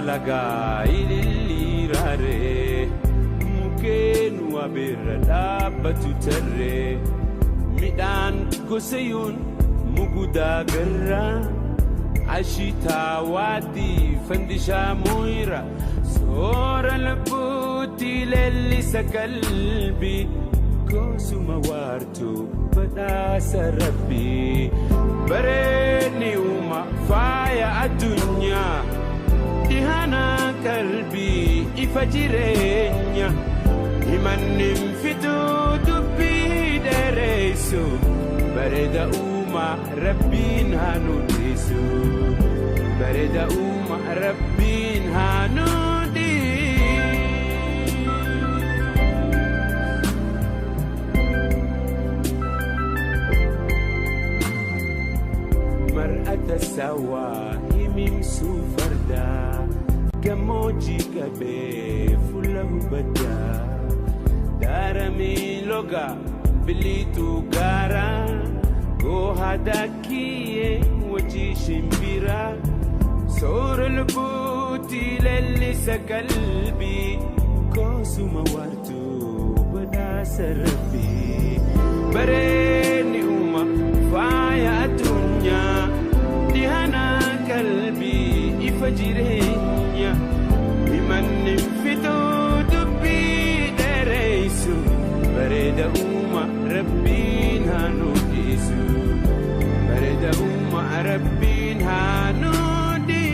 Laga ililirare mukeen wabirra dhaabbatu tarree midhaan gosayuun mugudaa garraa ashitaa waadii fandishaa mooyira soora lubbuutti leellisa qalbii goosuma waartuu badhaasa rabbii bareedni uuma faaya addunyaa Dihana kalbi ifajirenya Imanim fitu dubbi deresu Bareda uma rabbin hanudisu Bareda uma rabbin hanudi Mar'ata sawa himim sufarda Gamoji kabe fulla hubada Darami loga bilitu gara Go hadakiye waji shimbira Sora lubuti lellisa kalbi Kosuma wartu badasa rabbi Bareni uma faya dunya Dihana kalbi ifajirenya Imanim fitu dubbi dereisu Bareda uma rabbin hanudisu Bareda uma rabbin hanudi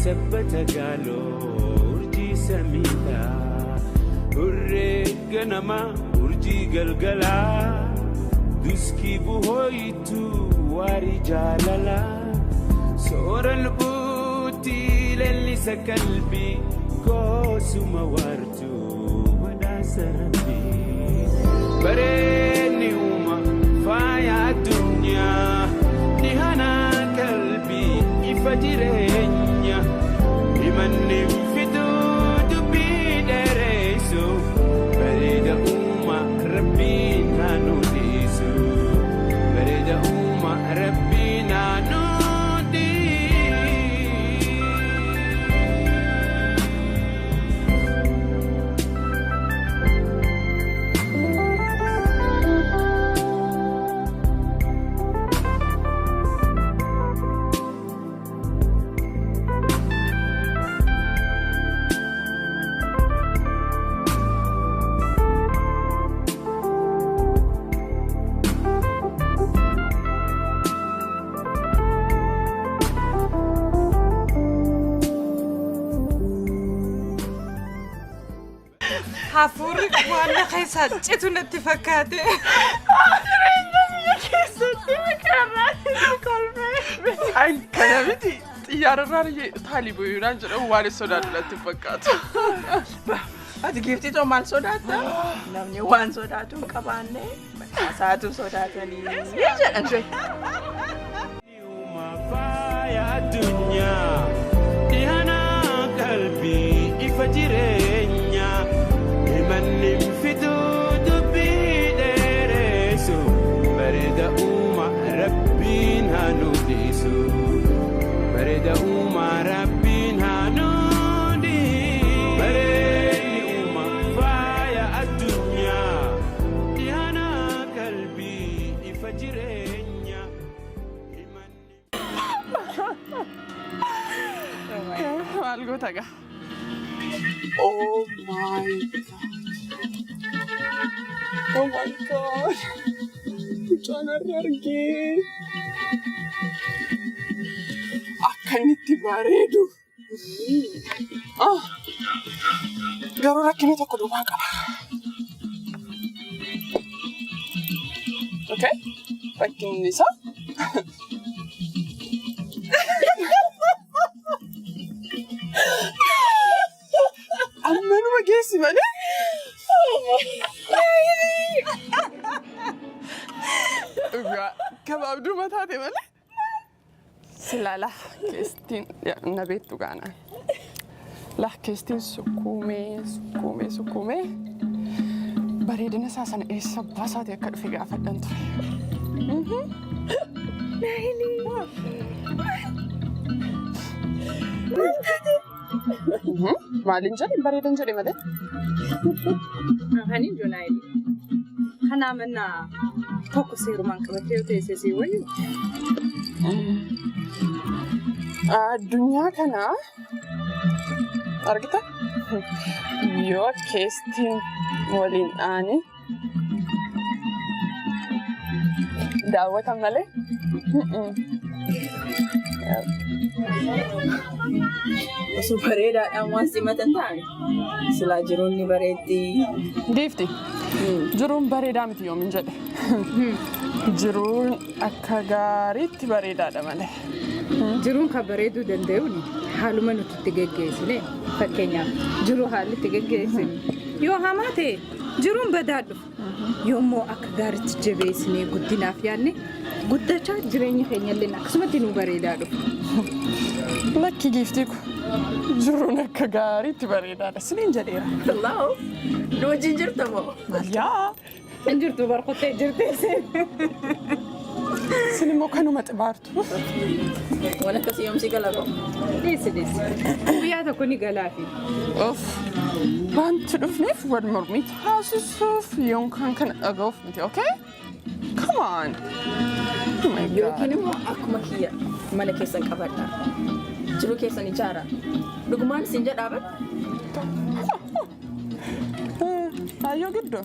Sabbata galo urji samita urre ganama urji galgala duski buhoitu wari jalala soral buti lellisa kalbi kosuma wartu badasa rabbi bareni uma faya dunya dihana kalbi ifajirenya Imanim fitu dubbi deresu Bareda uma rabbin hanudisu Bareda uma rabbin hanudi Hafuri kwana kaisa chetu natifakate. Ay kayamiti yararari talibu yuranjara wali soda natifakate. Ati gifti to mal sodata. Namni wan sodatu kabane. Satu sodatani. Yeje Faya dunya Dihana kalbi ifajirenya Imanim fitu dubbi deresu Bareda uma rabbin hanudisu Bareda uma rabbin hanudi Bareni uma faya dunya Dihana kalbi ifajirenya maal goota gaa? Oh my god. Mucaan har'a argee. Akka inni itti bareedu. Garuu rakkina tokko duubaa qaba. Okay? Rakkinni isaa. Ammanuma geessi malee. Gabaabduu mataate malee. Silaa keessattiin na beektu gaanaan. Keessattiin sukkuumee bareedina isaa sana eessa baasaate akka dhufe gaafadhan ture. Maaliin jedhe bareedan jedhe malee? Afaaniin Joonaayil. Kanaa mannaa tokko seerumaan qabattee yoo teessee si wayyu. Addunyaa kana argita yoo keessattiin waliin dhaane daawwatan malee. Osoo bareedaadhaan waan simatan taane silaa jiruun ni bareeddi. Giifti jiruun bareedaa miti yoomin jedhe. Jiruun akka gaariitti bareedaadha malee. Jiruun kan bareeduu danda'uun haaluma nuti itti geggeessine fakkeenyaaf jiruu haalli itti geggeessine yoo hamaa ta'e jiruun badaa dhufu yoommoo akka gaariitti jabeessinee guddinaaf yaadne guddachaa jireenya keenyallee akkasumatti nu bareedaa dhufu. Lakki giiftii kun jiruun akka gaariitti bareedaadha siniin jedheera. Wallaahu nu wajjin jirta moo? Maalyaa? Hin jirtu barkottee jirteessee. Sin immoo kanuma xibaartu. Waan akkasii yoomsi galaqo. Deessi. Guyyaa tokko ni galaafi. Wanti dhufneef wal mormii taasisuuf yookaan kan dhaga'uuf miti, okay? Come on. Yookiin immoo akkuma kiyya mana keessan qabadha. Jiruu keessan ijaara. Dhugumaan isin jedhaaba? Ayyoo gidduu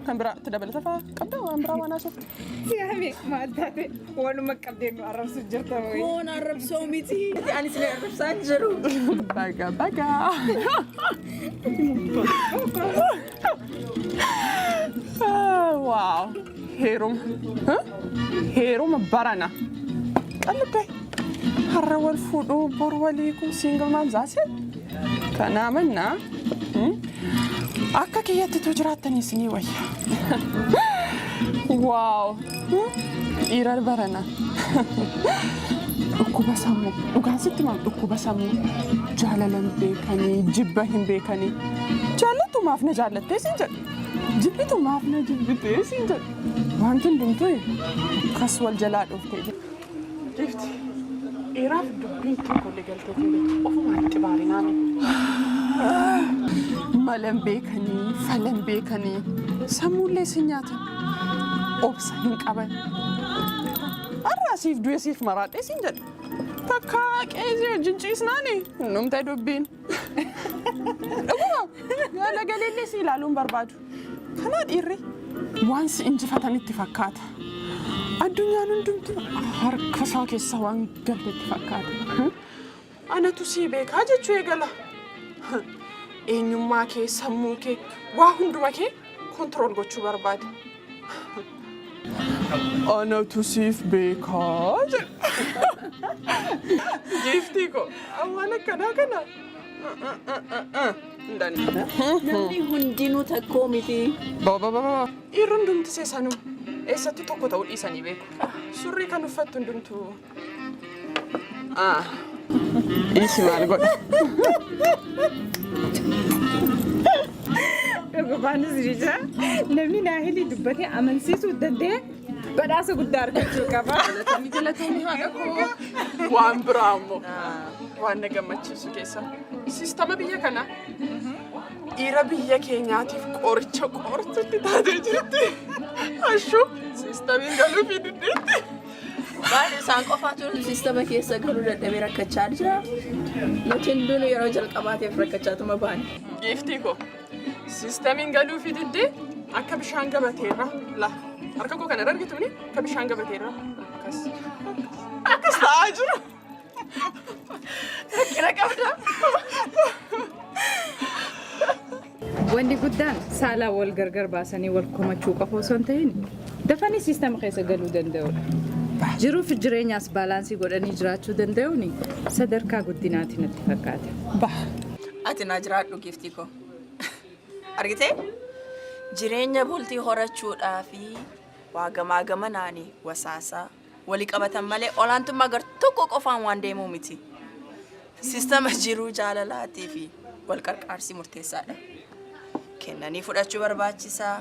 kan biraatti dabalata fa'aa qabda waan biraa waan haasoftu. Siyaami maal taate waanuma qabdeen nu arrabsu jirta wayi. Waan arrabsoo miti. Ani isin arrabsaa jiru. Baga. Wow. Heeruma barana. Qalbii. Har'a wal fuudhuu bor walii kun single mom zaasee. Kanaa mannaa. Akka kiyyattitu jiraatanii isinii wayya. Waaw. Dhiira barana. Dhukkuba sammuu. Dhugaan sitti maal dhukkuba sammuu. Jaalala hin beekanii, jibba hin beekanii. Jaallattumaaf na jaallattee siin jedhu. Jibbitumaaf na jibbitee siin jedhu. Wanti hundumtuu akkas wal jalaa dhooftee jiru. Gifti. Dhiiraaf dubbiin tokkollee galtee hin beektu. Ofumaan xibaarinaan. Malan beekanii, falan beekanii, sammuullee si nyaatan, obsa hin qaban. Har'aa siif du'e siif maraadhee siin jedhe. Takka qeesii wajjin ciisnaani, numtee dubbiin. Dhuguma yaala galeellee si ilaaluun barbaadu. Kanaa dhiirri waan si injifatanitti fakkaata. Addunyaan hundumtuu harka isaa keessa waan galtetti fakkaata. Anatu sii beekaa jechuu eegala. Eenyummaa kee, sammuu kee, waa hunduma kee kontirool gochuu barbaada. Anatu siif beekaa jedha. Giiftii koo waan akkanaa kana. Namni hundinuu takkoo miti. Dhiirri hundumti seesanuu eessatti tokko ta'uu dhiisanii beeku. Surrii kan uffattu hundumtuu. Dhiisi maal godha? Dhugumaanis jira namni naahilii dubbatee amansiisuu danda'e badhaasa guddaa argachuu qaba. Filatamni haadha koo waan biraa ammoo waan na gammachiisu keessa. Siistama biyya kanaa dhiira biyya keenyaatiif qoricha qortutti taatee jirti. Ashuu siistamiin galuufii diddeetti. Maali isaan qofaatu siistama keessa galuu dadhabee rakkachaa jira. Nuti hunduu yeroo jalqabaateef rakkachaatuma baane. Giiftii koo siistamiin galuu fi diddee akka bishaan gabateerra la harka koo kana argitu ni akka bishaan gabateerra akkas ta'aa jiru. Rakkina qabda. Wanti guddaan saalaa wal gargar baasanii wal komachuu qofa osoo hin ta'in dafanii siistama keessa galuu danda'udha. Jiruuf jireenyaas baalaansii godhanii jiraachuu danda'uun sadarkaa guddinaati natti fakkaata. Ati na jiraadhu giiftii koo. Argitee? Jireenya bultii horachuudhaa fi waa gamaa gamanaanii wasaasaa walii qabatan malee olaantummaa gar tokko qofaan waan deemuu miti. Siistama jiruu jaalalaatii fi wal qarqaarsii murteessaadha. Kennanii fudhachuu barbaachisaa,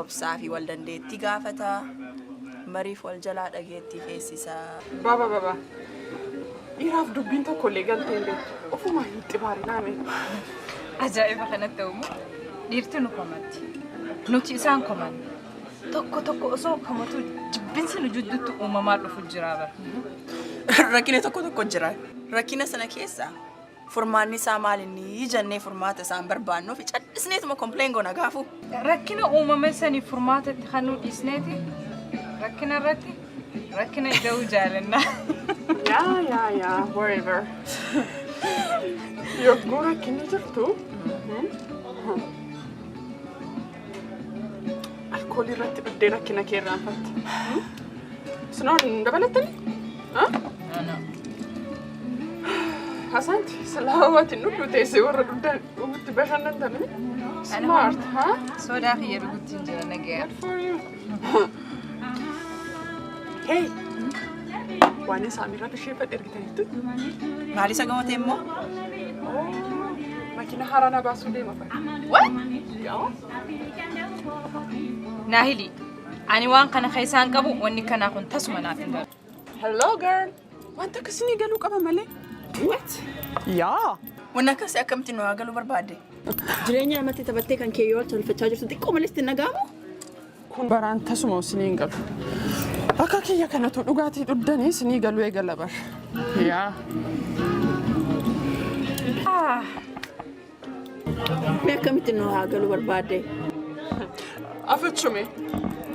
obsaa fi wal dandeettii gaafataa, mariif wal jalaa dhageettii feesisaa. Baba. Dhiiraaf dubbiin tokkollee galtee hin beektu. Ofuma hin xibaarin naame. Ajaa'iba kanatti ta'umoo dhiirti nu komatti. Nuti isaan komanne. Tokko osoo komatu jibbinsi nu jidduutti uumamaa dhufu jira bara. Rakkina tokko jira. Rakkina sana keessa furmaanni isaa maalinni jennee furmaata isaan barbaannuuf callisneetuma kompileen goona gaafu. Rakkina uumame sanii furmaatatti kan nu dhiisneeti. Rakkina irratti rakkina ida'uu jaalannaa. Yeah, wherever. Yogguu rakkinni jirtu alkoolii irratti dhuddee rakkina kee irraanfatte. Sinoon dabalattani? Asaantii silaa hawwaatti nudhu teessee warra dhugatti bashannantanii. Smart, huh? Sodaa fi yeroo guutiin jira nagaya. Good for you. Hey! Waan isaamirraa bisheeffadhe ergitanitti? Maali isa gamatee immoo? Makiina haaraa na baasuu deema fa'i. What? Yaa? Naahili, ani waan kana keessaan qabu wanni kanaa kun tasuma naaf hin galu. Hello girl! Wanta akkasii galuu qaba malee. What? Yaa! Wanni akkasii akkamitti nu galuu barbaadde? Jireenya namatti taphattee kan kee yoo tolfachaa jirtu xiqqoo malee itti nagaamu? Kun baraan tasuma isinii hin galu. Akka kiyya kanatu dhugaatii dhuddanii isinii galuu eegala bara. Yaa! Mee akkamitti nu galuu barbaadde? Afachume,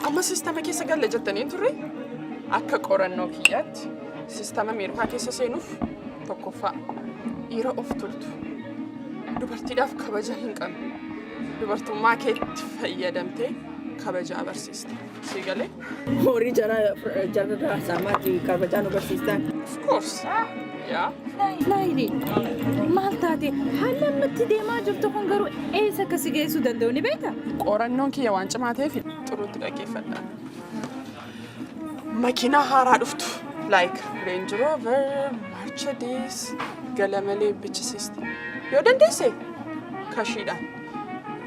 amma siistama keessa galle jettanii turre akka qorannoo kiyyaatti siistama miirfaa keessa seenuuf tokkoffaa dhiira of tultu. Dubartiidhaaf kabaja hin qabne. Dubartummaa keetti fayyadamtee kabaja agarsiista. Sii galee? Horii jara saamaatti kabajaa nu barsiistan. Of course. Yeah. Naahili, maal taate haala ammatti deemaa jirtu kun garuu eessa akkasii geessuu danda'u ni beektaa? Qorannoon kiyya waan cimaa ta'eef xuruutti dhaggeeffadha. Makiinaa haaraa dhuftu. Like Range Rover, Mercedes, gala malee bichisiisti. Yoo dandeesse kashiidhaan.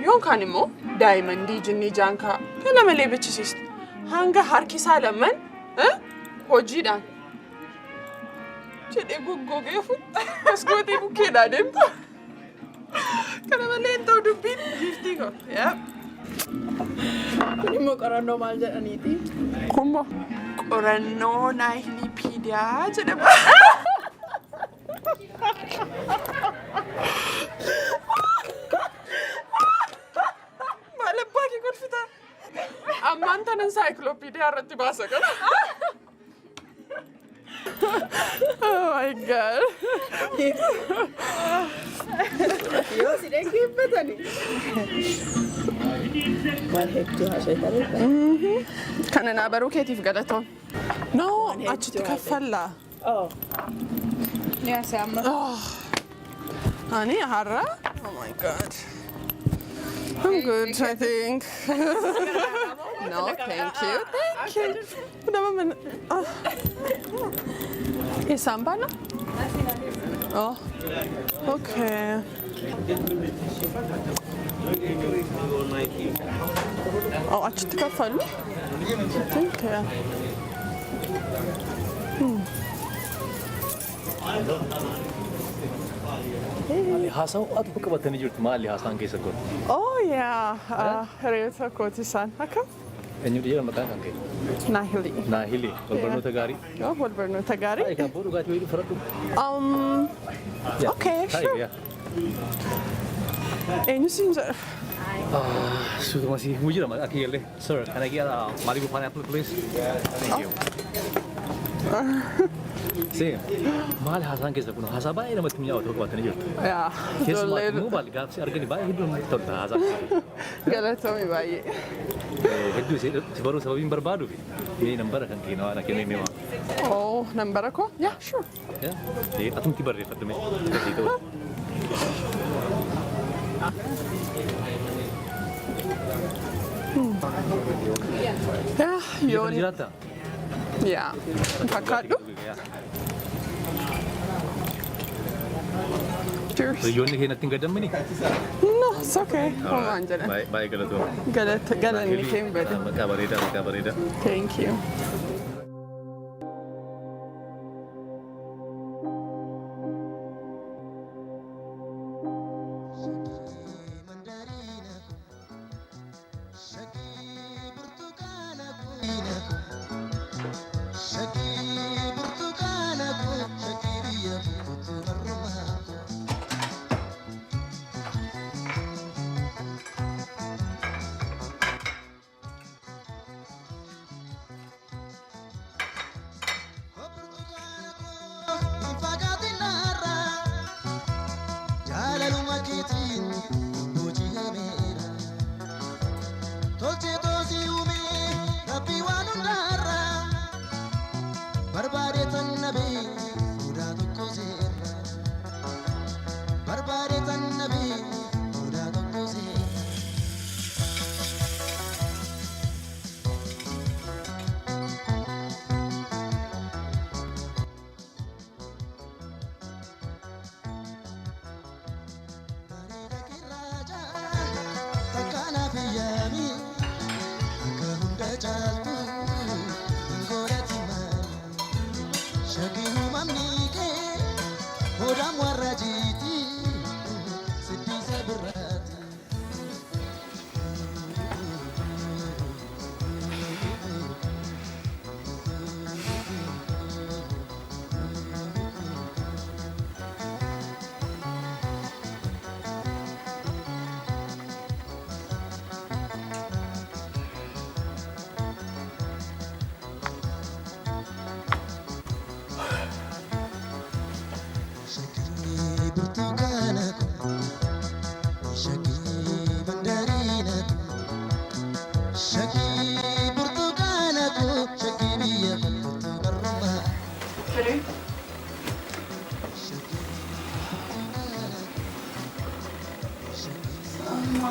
Yookaan immoo daayimandii jinnii jaankaa gala malee bichisiisti. Hanga harki isaa lamaan hojiidhaan. Jedhee goggogee fuutte maskootii bukkeedhaa deemtu. Kana malee hin ta'u dubbiin giiftii koo. Kun immoo qorannoo maal jedhaniiti? Kunmoo qorannoo naahilipiidiyaa jedhama. Maal abbaa kee kolfitaa? Ammaan tan ensaayikiloopiidiyaa irratti baasa kana. Oh my God. Yoo si dhaggeeffatani. Maal hedduu haasa'e Kana naa baruu keetiif galatoon. No, achitti kaffallaa. Ni asama. Ani har'a? Oh my God. I'm good, I think. No, thank you. Thank you. Isang ba na? Oh, okay. Oh, achitti kaffalu? Thank you. Haasa'u ati bakka battanii jirtu maali haasaan keessa godhu? Oh, yeah. Hiriyoota kooti isaan. Akkam? Eenyu dhiira maqaan kan kee? Naahili. Naahili. Walbarnoota gaarii. Oh, wal barnoota gaarii. Egaa boo dhugaatii wayii fudhadhu. Okay, sure. Eenyu siin jedha? Suutuma si mujjira maqaa kiyyallee. Sir, can I get Malibu pineapple please? Thank you. See, maal haasaan keessa kun haasaa baay'ee namatti mi'aawu ta'uu qabatanii jirtu. Yaa, Keessumaa immoo baal gaafsi argani baay'ee hedduu namatti tolta haasaan. galatoomii baay'ee. Hedduu si baruu sababiin barbaaduufi mee nambara kan keenyaa waan kennee mee waan. Oh, nambara koo? Yeah, sure. Atumti barreeffadhu mee gasii ta'u. Yeah, Yoon jiraata? Yeah, fakkaadhu. Cheers. Yoonni kee natti hin gaddammini? No, it's okay. Homaan jedhan. Baay'ee galatooma. Galanni kee hin bade. Maqaa bareedaa, maqaa bareedaa. Thank you.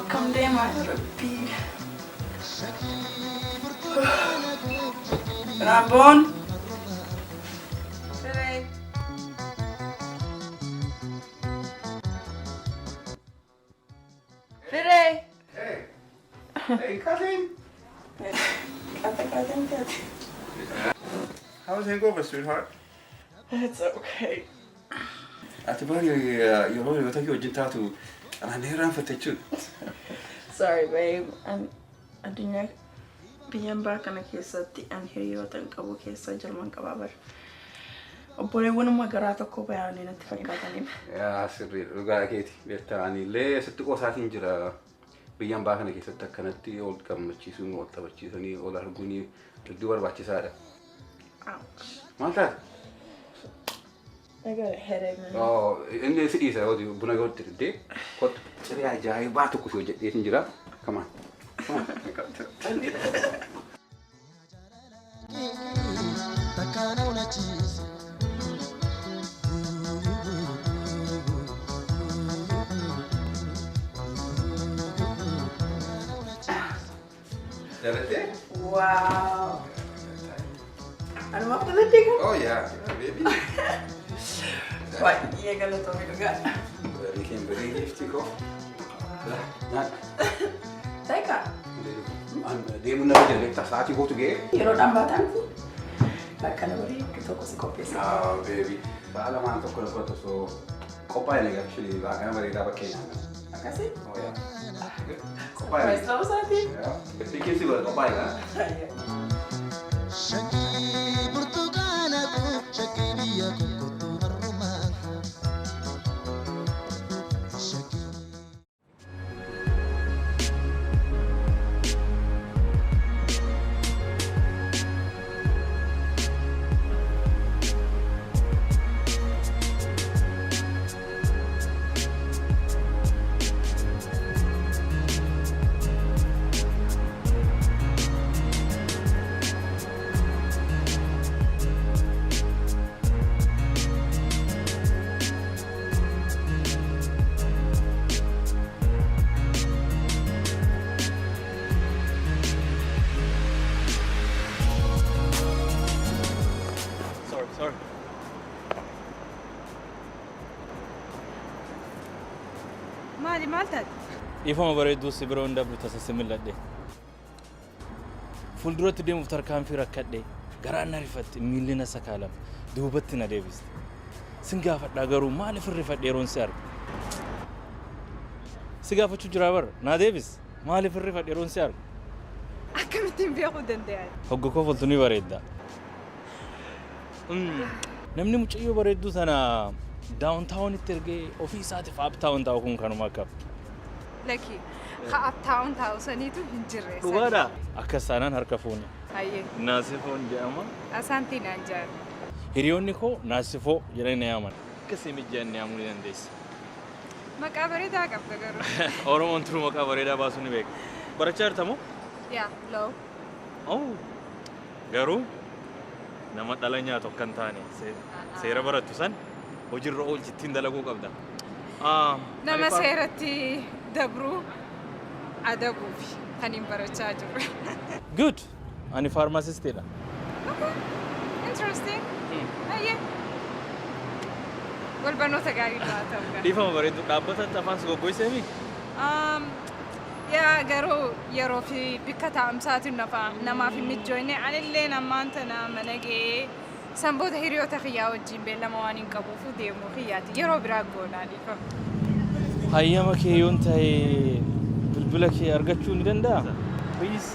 Come down, my repeat. Rabon. Fire. Fire. Hey, cousin. Cousin. How's it going, sweetheart? It's okay. Ati bari yeroo takii wajjin taatu anaan irraanfatte jechuudha. Sorry, babe. Addunyaa biyyan baa kana keessatti an hiriyoota qabu keessa Jarman qabaa bar. Obboleewwanuma garaa tokko bayaanii natti fakkaataniif. Yaa sirrii dhugaa keeti beektaa ani illee sitti qoosaatiin jira biyyan baa kana keessatti akkanatti ol gammachiisuun ol taphachiisanii ol arguun hedduu barbaachisaadha. Maal taate? I got a headache, man. Oh, inni si dhiisa yoo buna gootti diddee kottu ciree ajaa'ibaa tokko si hojjedheetiin jira. Come on. Come on. Wow. I'm up to the thing. Oh yeah, baby. What? You're gonna tell me to go. Very can very gifty ko. Take her. Deemu na jelle tasaati gootu gee. Yeroo dhambatan akkana barii tokko si qopheessa. Ah baby. Saala maan tokko na qotu so Qophaa'e egaa actually baay'ee bareedaa bakkeenya. Akkasii? Oh yeah. Qophaa'e. Price ta'uu isaatii? Tikkeessi godha qophaa'e gaa. Shakkii burtukaana koo shakkii biyya kootu Oromaa. Sorry. Maali maal taate? Ifama bareedduu si biroo hin dabru tasa similladhe. Fuulduratti deemuuf tarkaanfii rakkadhe. Garaan na rifatte miilli na sakaalame. Duubatti na deebiste. Sin gaafadhaa garuu maaliif rifadhe yeroon si arge? Si gaafachuu jira bara naa deebis. Maaliif rifadhe yeroon si arge? Akkamittiin beekuu danda'a? Hogga koo fultu ni bareedda. Namni mucayyoo bareedduu sana daawuntaawunitti ergee ofii isaatiif aptaawun taa'u kun kanuma akka. Laki haa aptaawun taa'u saniitu hin jirre. Dhugaadha. Akkas taanaan harka fuuni. Hayyee. Naasifoon jedhama. Asaantii naan jaaru. Hiriyoonni koo naasifoo jedhanii na yaaman. Akkasii mijjaan yaamuu ni dandeessi. Maqaa bareedaa qabda garuu. Oromoon turuu maqaa bareedaa baasuu ni beeka. Barachaa jirtamoo? Yaa loo. Garuu nama dhala nyaatu akka hin taane seera barattu san hojiirra oolchittiin dalaguu qabda. Nama seeratti dabruu adabuuf kan hin barachaa jiru. Good. Ani faarmaasistiidha. Okay. Interesting. Hayyee. Wal barnoota gaarii dhaa ta'uu. Dhiifama bareedu dhaabbata afaan si goggoiseemi? Yaa garuu yeroo fi bikka taa'umsaatiin namaaf hin mijoone anillee namaan tana mana ga'ee sanboota hiriyoota kiyyaa wajjin beellama waan hin qabuuf deemuu kiyyaati yeroo biraa goonaa dhiifama. Hayyama kee yoon ta'e bilbila kee argachuu ni danda'a? Please.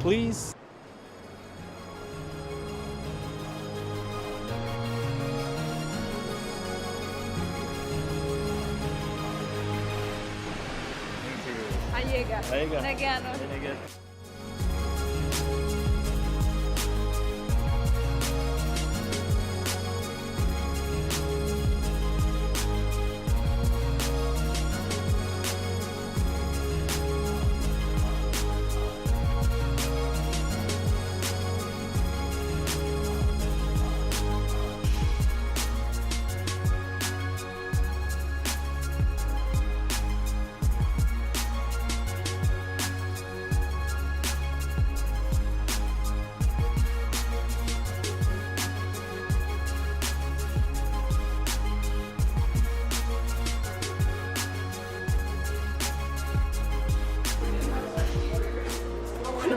Please. Ayega. Nagiano.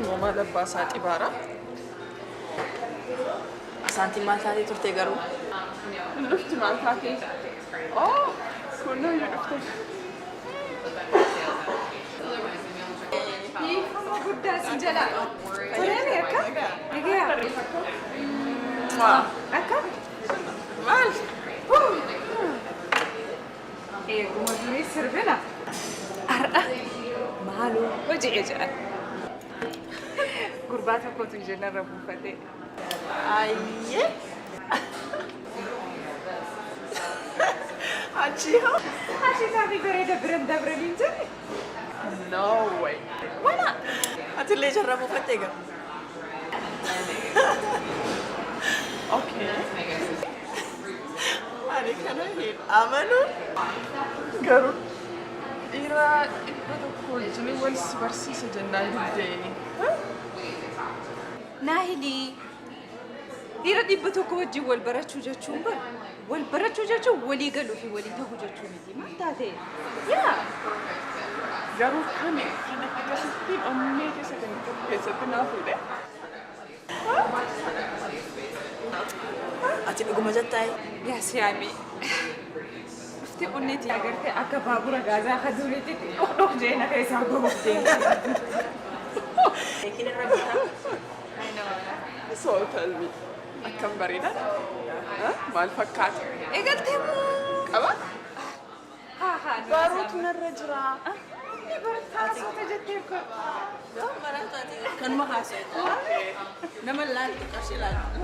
Mama lebbaasaa xibaara. Asaantiin maal taatee turte garuu? Lufti maal taatee? Oh, kunnoo yoo dhufte. Hiifama guddaa sin jalaa. Toleemi akka? Nagaa. Akka? Maal? Eeguma durii sirbina. Har'a maaloo hojii ejaa. Gurbaa tokkotu ijoolleerra buufatee. Ayyee. Achii hoo? Achii isaanii bareeda biran dabranii hin jirre. No way. Why not? Atillee jarra buufattee gara. Okay. Ani kana hin amanu. Garuu dhiira dhibba tokko wajjin wal si barsiisa jennaan dubdeeni. Naahilii dhiira dhibba tokko wajjin wal barachuu jechuun bara wal barachuu jechuun walii galuu fi walii ta'uu jechuu miti maal taate? Yaa! Garuu kan akkasitti onnee keessa kan keessatti naa fuudhe. Ati dhuguma jettaa? Yes, yaami. Ufti unneeti agartee akka baabura gaazaa akka duriitti dhokdhok jee na keessaa gogoftee. Eekin irra bitaa? So tell me. Akkam bareeda? Maal fakkaata? Eegaltee moo? Qaba? Haa. Baruutu narra jira. Inni barataa soota jettee ko. Marataati kanuma haasa'e. Nama laaltu qarshii laaltu.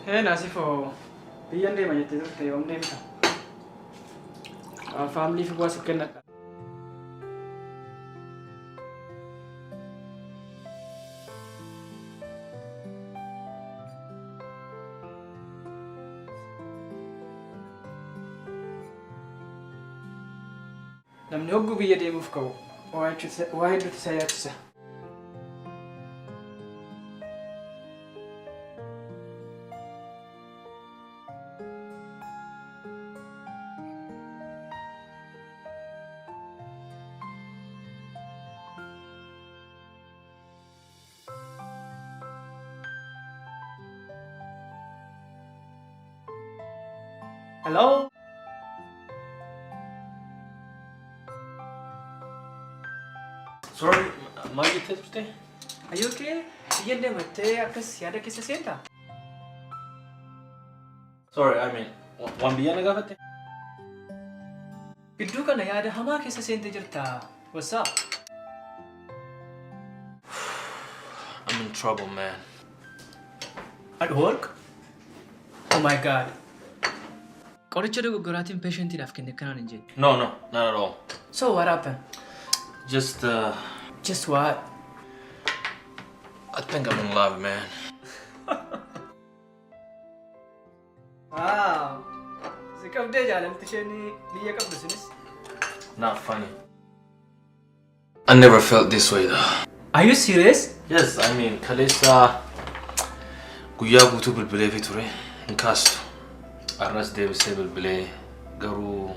Hey Nasifo, biyan deema jettee turte yoom deemta? Faamilii fi bu'aa si kennadha. Namni hogguu biyya deemuuf ka'u waa hedduutu isa yaachisa. Hello? Sorry, maal jettee turte? Are you okay? Biyyan deemattee akkas yaada keessa seenta? Sorry, I mean, waan biyya na gaafatte? Gidduu kana yaada hamaa keessa seente jirta. What's up? I'm in trouble, man. At work? Oh my god. Qoricha dogoggoraatiin patientiidhaaf kenne kanaan hin jedhu. No, not at all. So what happened? Just, Just what? I think I'm in love, man. Wow. Si qabdee jaalalti isheen biyya qabdu sunis. Not funny. I never felt this way, though. Are you serious? Yes, I mean, kaleessa guyyaa guutuu bilbilee fi ture hin kaastu. Arras deebisee bilbilee garuu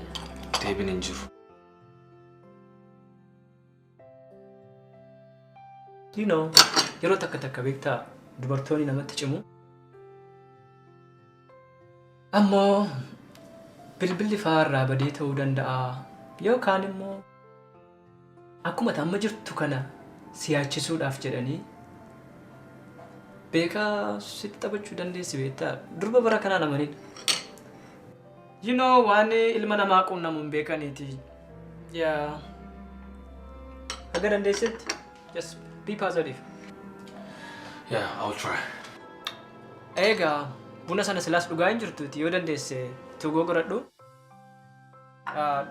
deebiin hin jiru. You know, yeroo takka beektaa dubartoonni namatti cimu. Ammoo bilbilli faarraa badee ta'uu danda'a yookaan immoo akkuma amma jirtu kana siyaachisuudhaaf jedhanii beekaa sitti taphachuu dandeessi beektaa durba bara kanaa namanidha. You know, waan ilma namaa quunnamu hin beekaniiti. Yeah. Haga dandeessitti just be positive. Yeah, I'll try. Egaa buna sana silaas dhugaa hin jirtuuti yoo dandeesse tugoo godhadhu.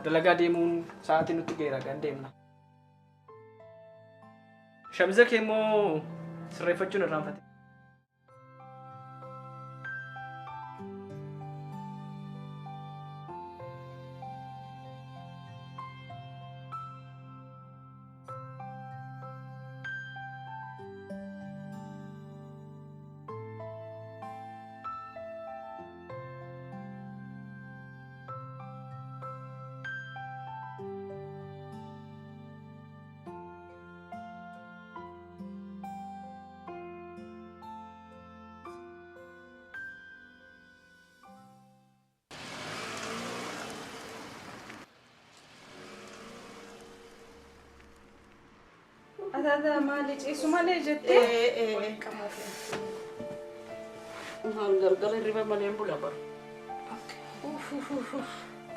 Dalagaa deemuun sa'aatii nutti geera kan deemna. Shamiza kee immoo sirreeffachuun irraanfate. Ada maali ciisu malee jettee? Gargar hirriba malee bula bara.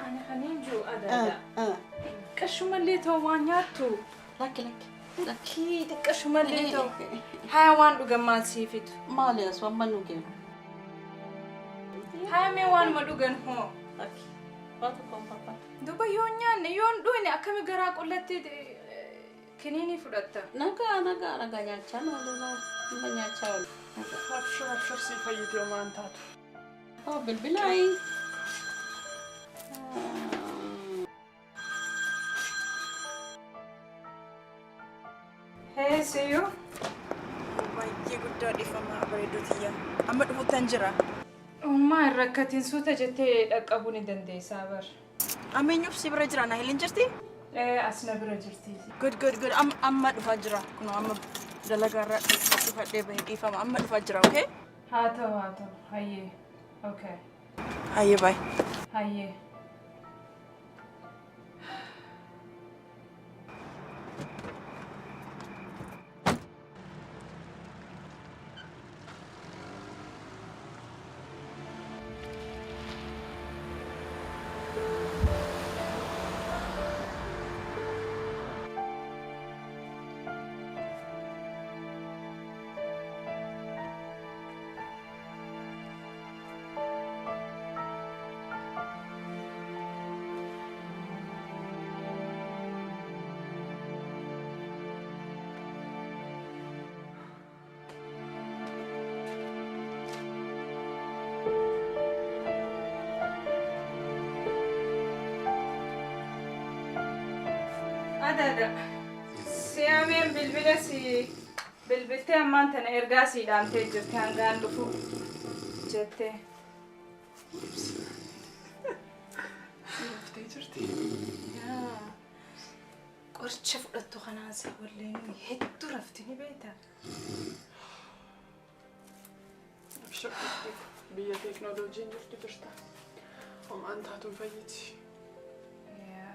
أنا خنينجو أدا كشو مليتو وانياتو لك أكيد كشو مليتو حيوان دوغمان سيفيت مالي أسوأ منو كيف حيوان ما دوغن هو لك باتو كم بابا دوبا يون دويني أكمل غراك قلتي كنيني فرطة نجا نياتشان ولا نياتشان أبشر سيفايت يوم أنتاتو بالبلاي هاي سيو Baay'ee guddaa dhiifamaa bareeduutiyya. Amma dhufuuttan jira. وما الركتين سوتا جتي دقابوني دنديسا بر Ameenyuuf si bira jira na hilin jirti? أسنا برجرتي Good. Amma dhufaa jira. Kunoo amma dalagaarraa dhufadhee bahee dhiifama. Amma dhufaa jira, okay? هاتو هاي أوكي Hayyee baay. هاي أدا سيامين بالبلسي بالبلتي أمان تنا إرقاسي دام تيجر كان قال لفو جتي يا قرش شفقتو خناسي ولينو يهدو رفتني بيتا أبشر بيا تكنولوجيا نجرتي تشتا هم أنتاتو فايتي يا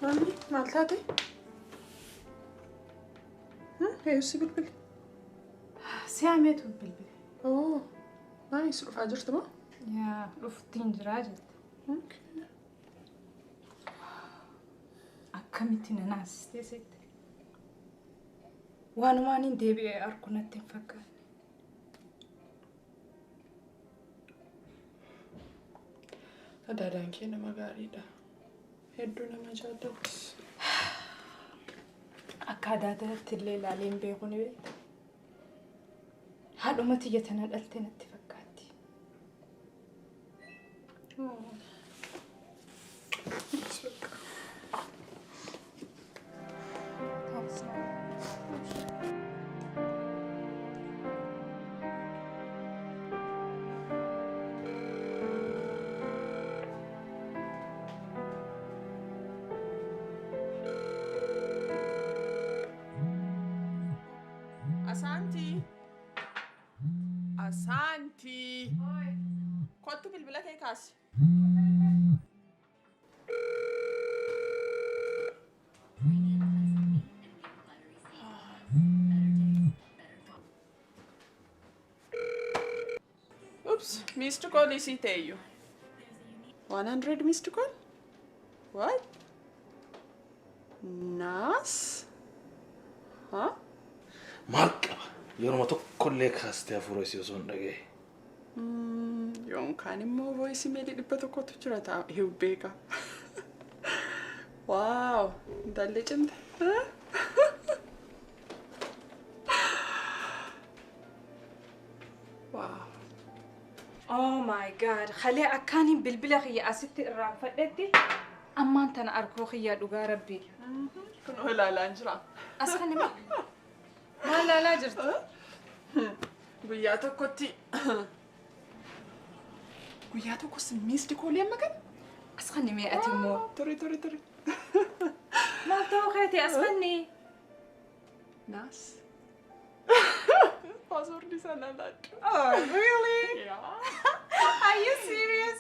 مامي مالتاتي هي بالبل سياميتو بالبل اوه نايس رفع جرت ما يا رفتين جراجت اوكي أكملتي ناس تيسيت وأنا ما ندي بأركونة تنفكر أدادان كينا مغاريدا هدونا ما جادت أكادات تلي لالين بيغوني بيت هادو ما تيجتنا الألتين اتفكاتي Asaantii kottu bilbila kee kaasi. Oops, missed call is it you? 100 missed call? What? Nas? Huh? Mark, yeroo tokkollee kaastee hafuura isii osoo hin dhaga'e. Yookaan immoo voice mail dhibba tokkotu jira ta'a hin beeka. Wow, intalli cimte. Wow. Oh my god خلي أكاني بالبلا خي أستي الرام فدتي أما أنت أنا أركو خي دوغا ربي كنو لا انجرا أسخني ما لا جرت guyyaa tokkotti guyyaa tokkos miisti koolii amma kan أسخني مي أتي مو turi ما توقيتي أسمني ناس باسوردي سنة لاد. Oh really? Yeah. Are you serious?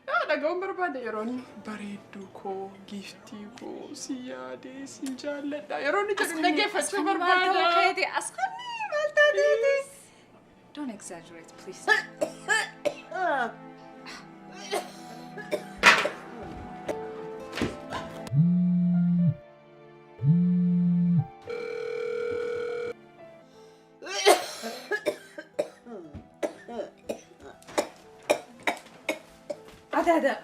أنا قوم بربادة يروني بريدو كو جيفتي كو سيادة سيجالة يروني كده نجفت ما بربادة. توقيتي أسخني ما تدريتي. Don't exaggerate please. هذا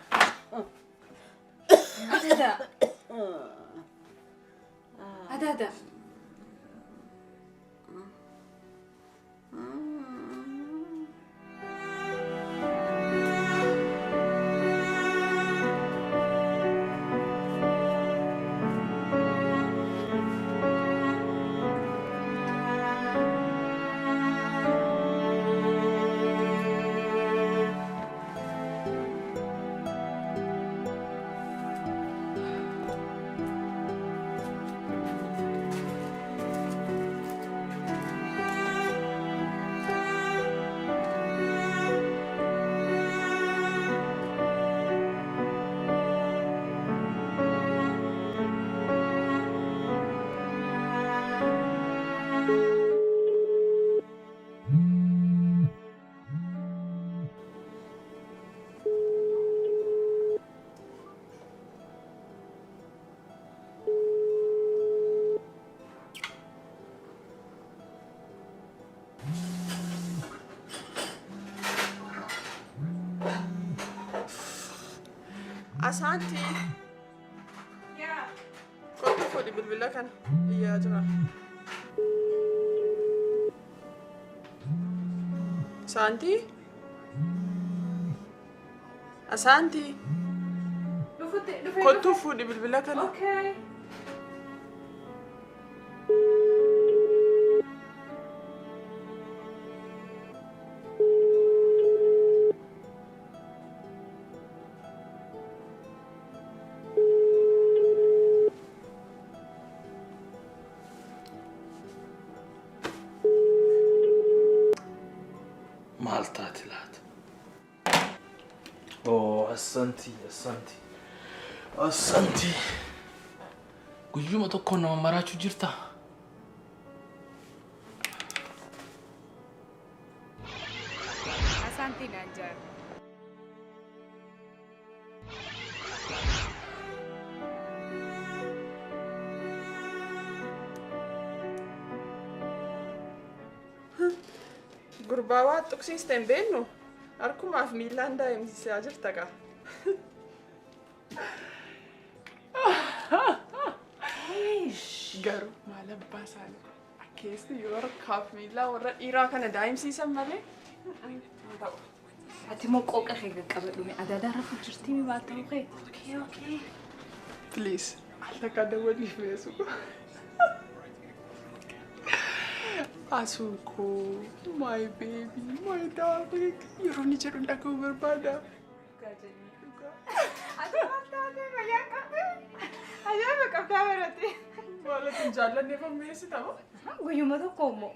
Asaantii. Yeah. Kottu fuudhi bilbila kana iyyaa jira. Asaantii? Asaantii? Kottu fuudhi bilbila kana. Okay. مالتاتي لات أوه أسانتي guyyuma tokko nama maraachuu jirta. Asaantii Naanjar. Gurbaa waa tuqsiiste hin beeknu harkumaaf miilaan daa'imsiisaa jirta gaa. Garuu maal abbaa isaanii akkeessi yoo harkaaf miilaa warra dhiiraa kana daa'imsiisan malee. Ati moo qooqa kee qaqqabadhume adaadaa rafuu jirtii mi baata ta'uu kee? Okay. Please allaka dawwaliif beesu. Asuko, my baby, my darling. Yeroo ni jedhu dhaga'uu barbaada. Ati maal taatee fayyaa qabdee? Ajaa'iba qabdaa barate. Maalatiin jaalladhee fammeessi ta'u? Guyyuma tokko immoo.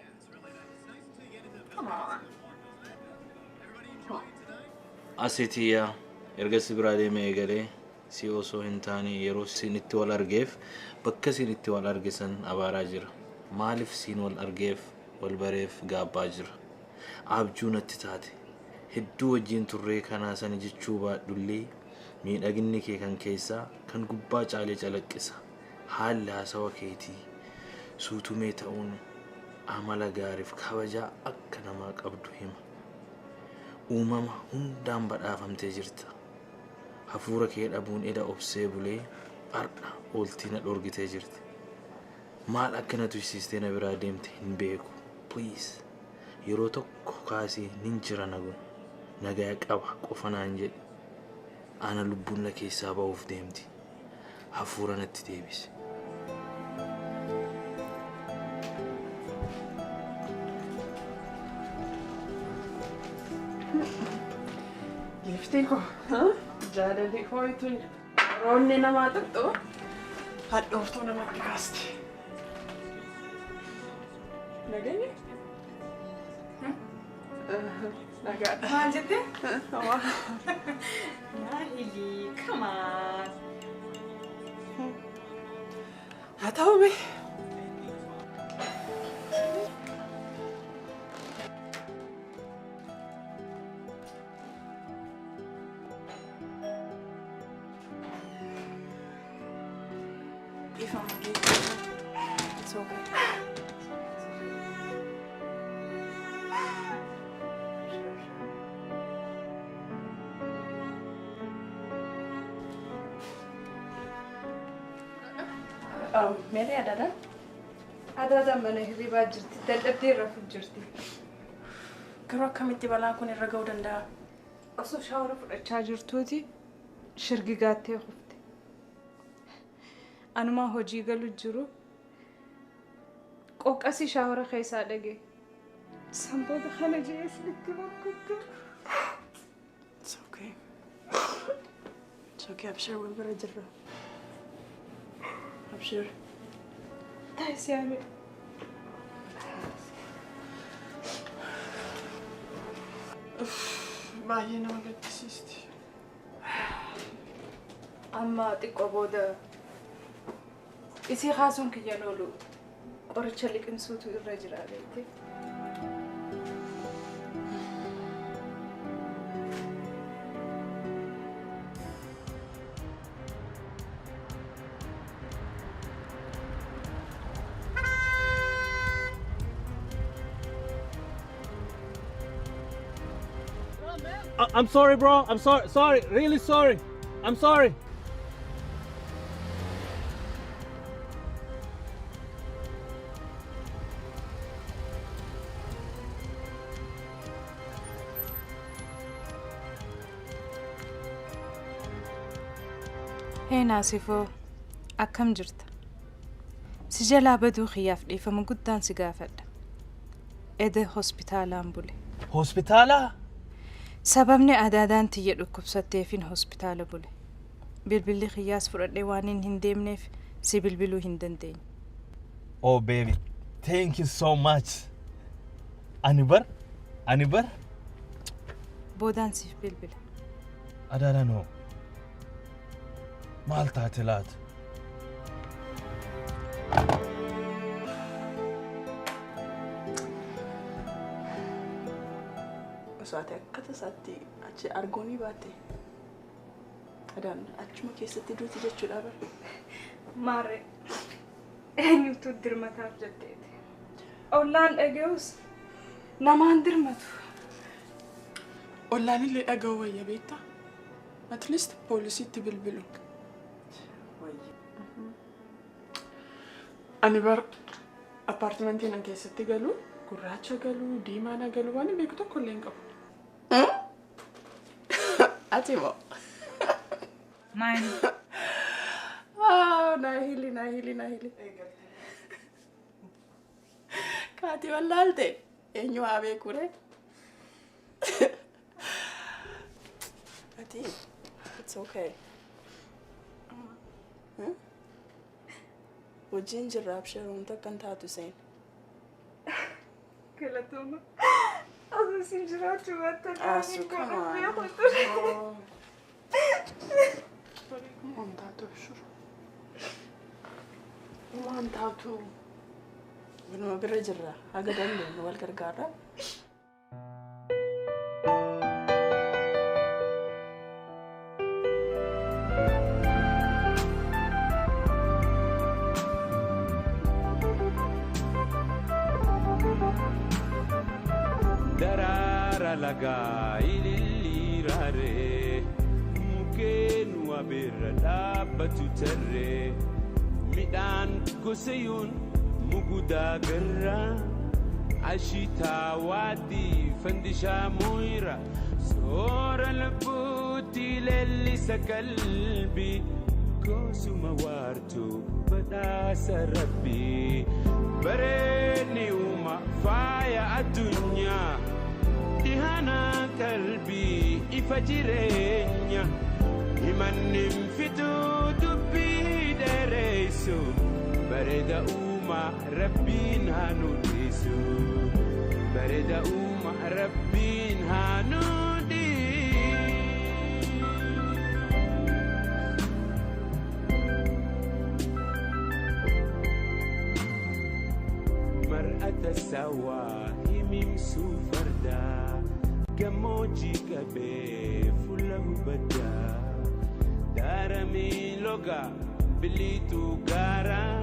Asitiyaa erga si biraa deemee eegalee si osoo hin taane yeroo isin itti wal argeef bakka isin itti wal argisan abaaraa jira. Maaliif siin wal argeef wal bareef gaabbaa jira. Abjuu natti taate hedduu wajjin turree kanaa sana jechuu baadhullee miidhaginni kee kan keessaa kan gubbaa caalee calaqqisa. Haalli haasawa keetii suutumee ta'uun amala gaariif kabajaa akka namaa qabdu hima. Uumama hundaan badhaafamtee jirta. Hafuura kee dhabuun eda obsee bulee har'a ooltii na dhorgitee jirti. Maal akka na tuysiistee na biraa deemte hin beeku. Please yeroo tokko kaasee nin jira nagun nagaya qaba qofa naan jedhi. Ana lubbuun na keessaa ba'uuf deemti. Hafuura natti deebisi. Giftiko, jaalalli hoytuun roonni namaa tuttu hadhooftuu namatti kaaste. Nageenye? Nagaadha. Maal jettee? Naahilii, come on. Haa ta'u mee? If I'm gay, it's okay. Mary Adada? Adada mana hirribaa jirti. Dadhabdee rafuu jirti. Garuu akkamitti balaan kun irra ga'uu danda'a? Osoo shaawara fudhachaa jirtuuti shirgigaattee kufte. Anumaa hojii galu jiru qoqqasii shaawara keessaa dhage. Sanboota kana jee isinitti bakkuutu. It's okay. It's okay, Abshir, we'll be right. Abshir. Taasisi yaame. Baay'ee nama gaddisiisti. Amma xiqqoo booda isii kaasuun kiyyan oolu qoricha liqimsuutu irra jira beekte. I'm sorry, bro. I'm sorry. Really sorry. I'm sorry. Hee Naasifoo, akkam jirta? Si jalaa baduu xiyyaaf dhiifama guddaan si gaafadha. Ede hospitaalaan bule. Hospitaala? Sababni adaadaan tiyya dhukkubsatteefin hospitaala bule. Bilbilli xiyyaas fudhadhee waan hin deemneef si bilbiluu hin dandeenye. Oh, baby. Thank you so much. Anibar? Boodaan siif bilbila. Adaadaan hoo? Maal taate laata? Osoo akka tasaatti achi argoonii baatte adaan achuma keessatti duuti jechuudha bara. Maarree eenyutu dirmataaf jetteeti. Ollaan dhaga'us namaan dirmatu. Ollaan illee dhaga'u wayya beektaa? At least poolisiitti bilbilu. Ani bar apartimentiin an keessatti galu, gurraacha galu, diimaan galu waan beeku tokko illee hin qabu. Ati moo? Maali? Naahili. Kaati wallaalte eenyu haa beekure? Ati, it's okay. Wajjin jirra Abshir wanta akkan taatu seen. Galatooma. Osoo si jiraachuu baattan. Asu kamaan. Waan taatu Abshir. Waan taatu. Wanuma bira jirra haga dandeenyu wal gargaarra. Darara laga ililirare mukeen wabirra dhaabbatu tarree midhaan gosayuun mugudaa garra ashitaa waadii fandishaa moyra soora labbuutti leellisa qalbii goosuma waartuu badhaasa rabbii bareedni uuma faaya addunyaa dhihana qalbii ifa jireenya himannin fituu dubbii dheereysu dhiisu bareeda uumaa rabbiin haa nu dhiisu bareeda uumaa rabbiin haa nu mar'ata sawaa himimsuu fardaa gammoojjii qabee fuula hubaddaa daaramee loga biliituu gaaraa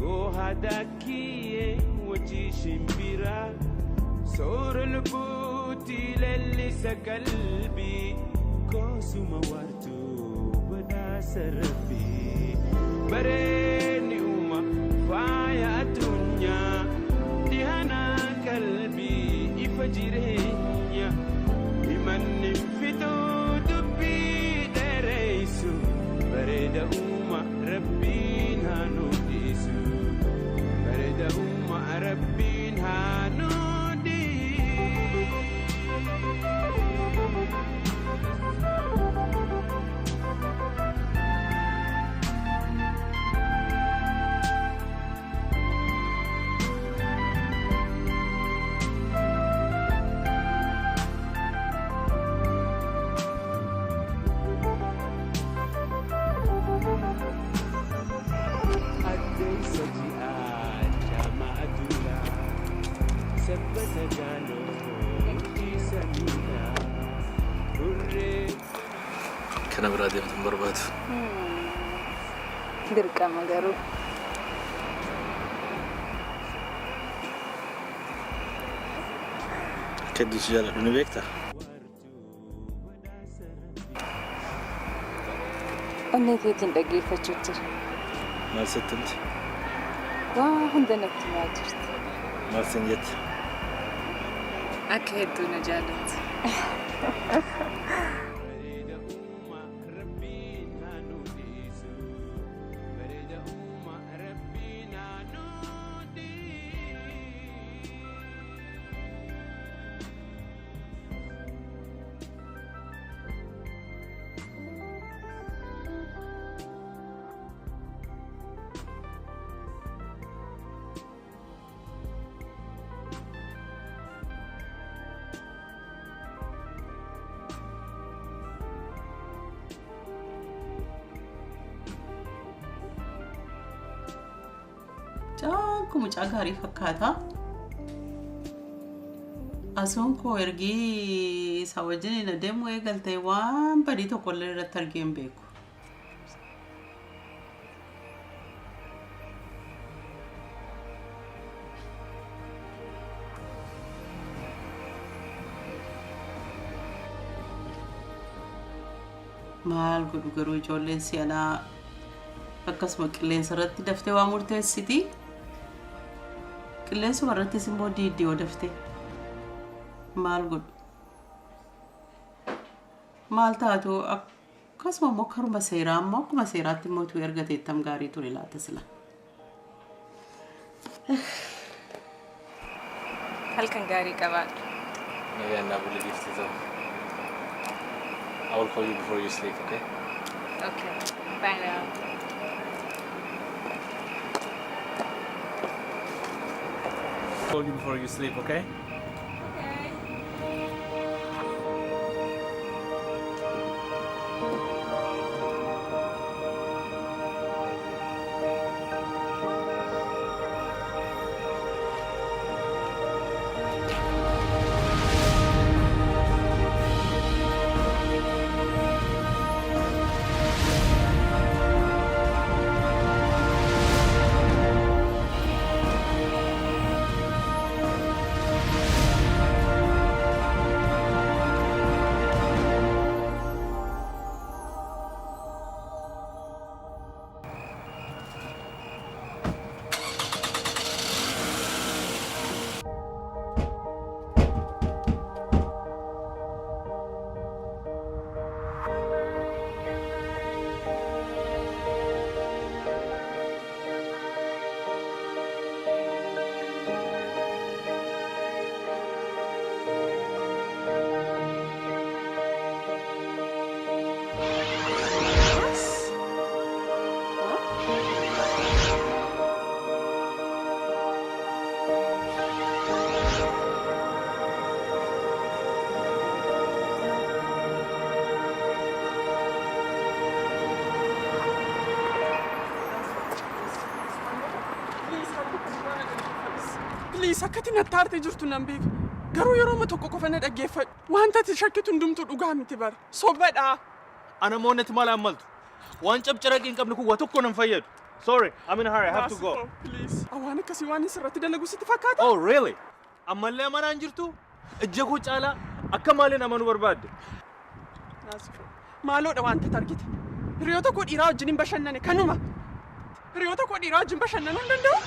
goohadaa kiyyee wajjii shimbiraa soora lubbuutii leellisa qalbii koosuma waartuu badhaasa rabbii bareedni uuma faaya addunyaa dhihanaa qalbii ifa jireenya himanni fituu dubbii dheereysu bareeda uuma rabbiin haa nu dhiisu bareeda uuma rabbiin haa nu kana biraa deemtan barbaadu. Dirqama garuu. Akka hedduutu jaaladhu ni beektaa? Onnee keetiin dhaggeeffachuu jira. Maal sitti himti? Waa hunda natti himaa jirti. Maal sin jette? Akka hedduu na jaalatti. Jaanku mucaa gaarii fakkaata. Asuun koo ergii isa wajjin adeemu eegaltee waan badii tokkollee irratti argee hin beeku. Maal godhu garuu ijoolleen si'anaa akkasuma qilleensa irratti daftee waa murteessiti. Qilleensuma irrattis immoo diiddii yoo daftee maal godhu? Maal taatu akkasuma immoo karuma seeraa ammoo akkuma seeraatti immoo utuu ergateettam gaarii ture laata sila. Halkan gaarii qabaadhu. Maybe I'm not really gifted though. I will call you before you sleep, okay? Okay. Bye now. Call you before you sleep, okay? Please akkati na taarte jirtu nan beeka. Garuu yeroo ma tokko qofa na dhaggeeffadhu. Wanta ati shakkitu hundumtuu dhugaa miti bara. Sobadha. Ana moonnetti maal ammaltu? Waan cabciraqii hin qabne kun waa tokko nan fayyadu. Sorry, I'm in a hurry. I have to go. Please. Awaan akkasii waan isirratti dalagu sitti fakkaata? Oh, really? Ammallee amanaan jirtu? Ija koo caalaa akka maaliin amanuu barbaadde? Naasifoo. Maaloodha wanta targite. Hiriyoota koo dhiiraa wajjin hin bashannane kanuma. Hiriyoota koo dhiiraa wajjin bashannanuu hin danda'u?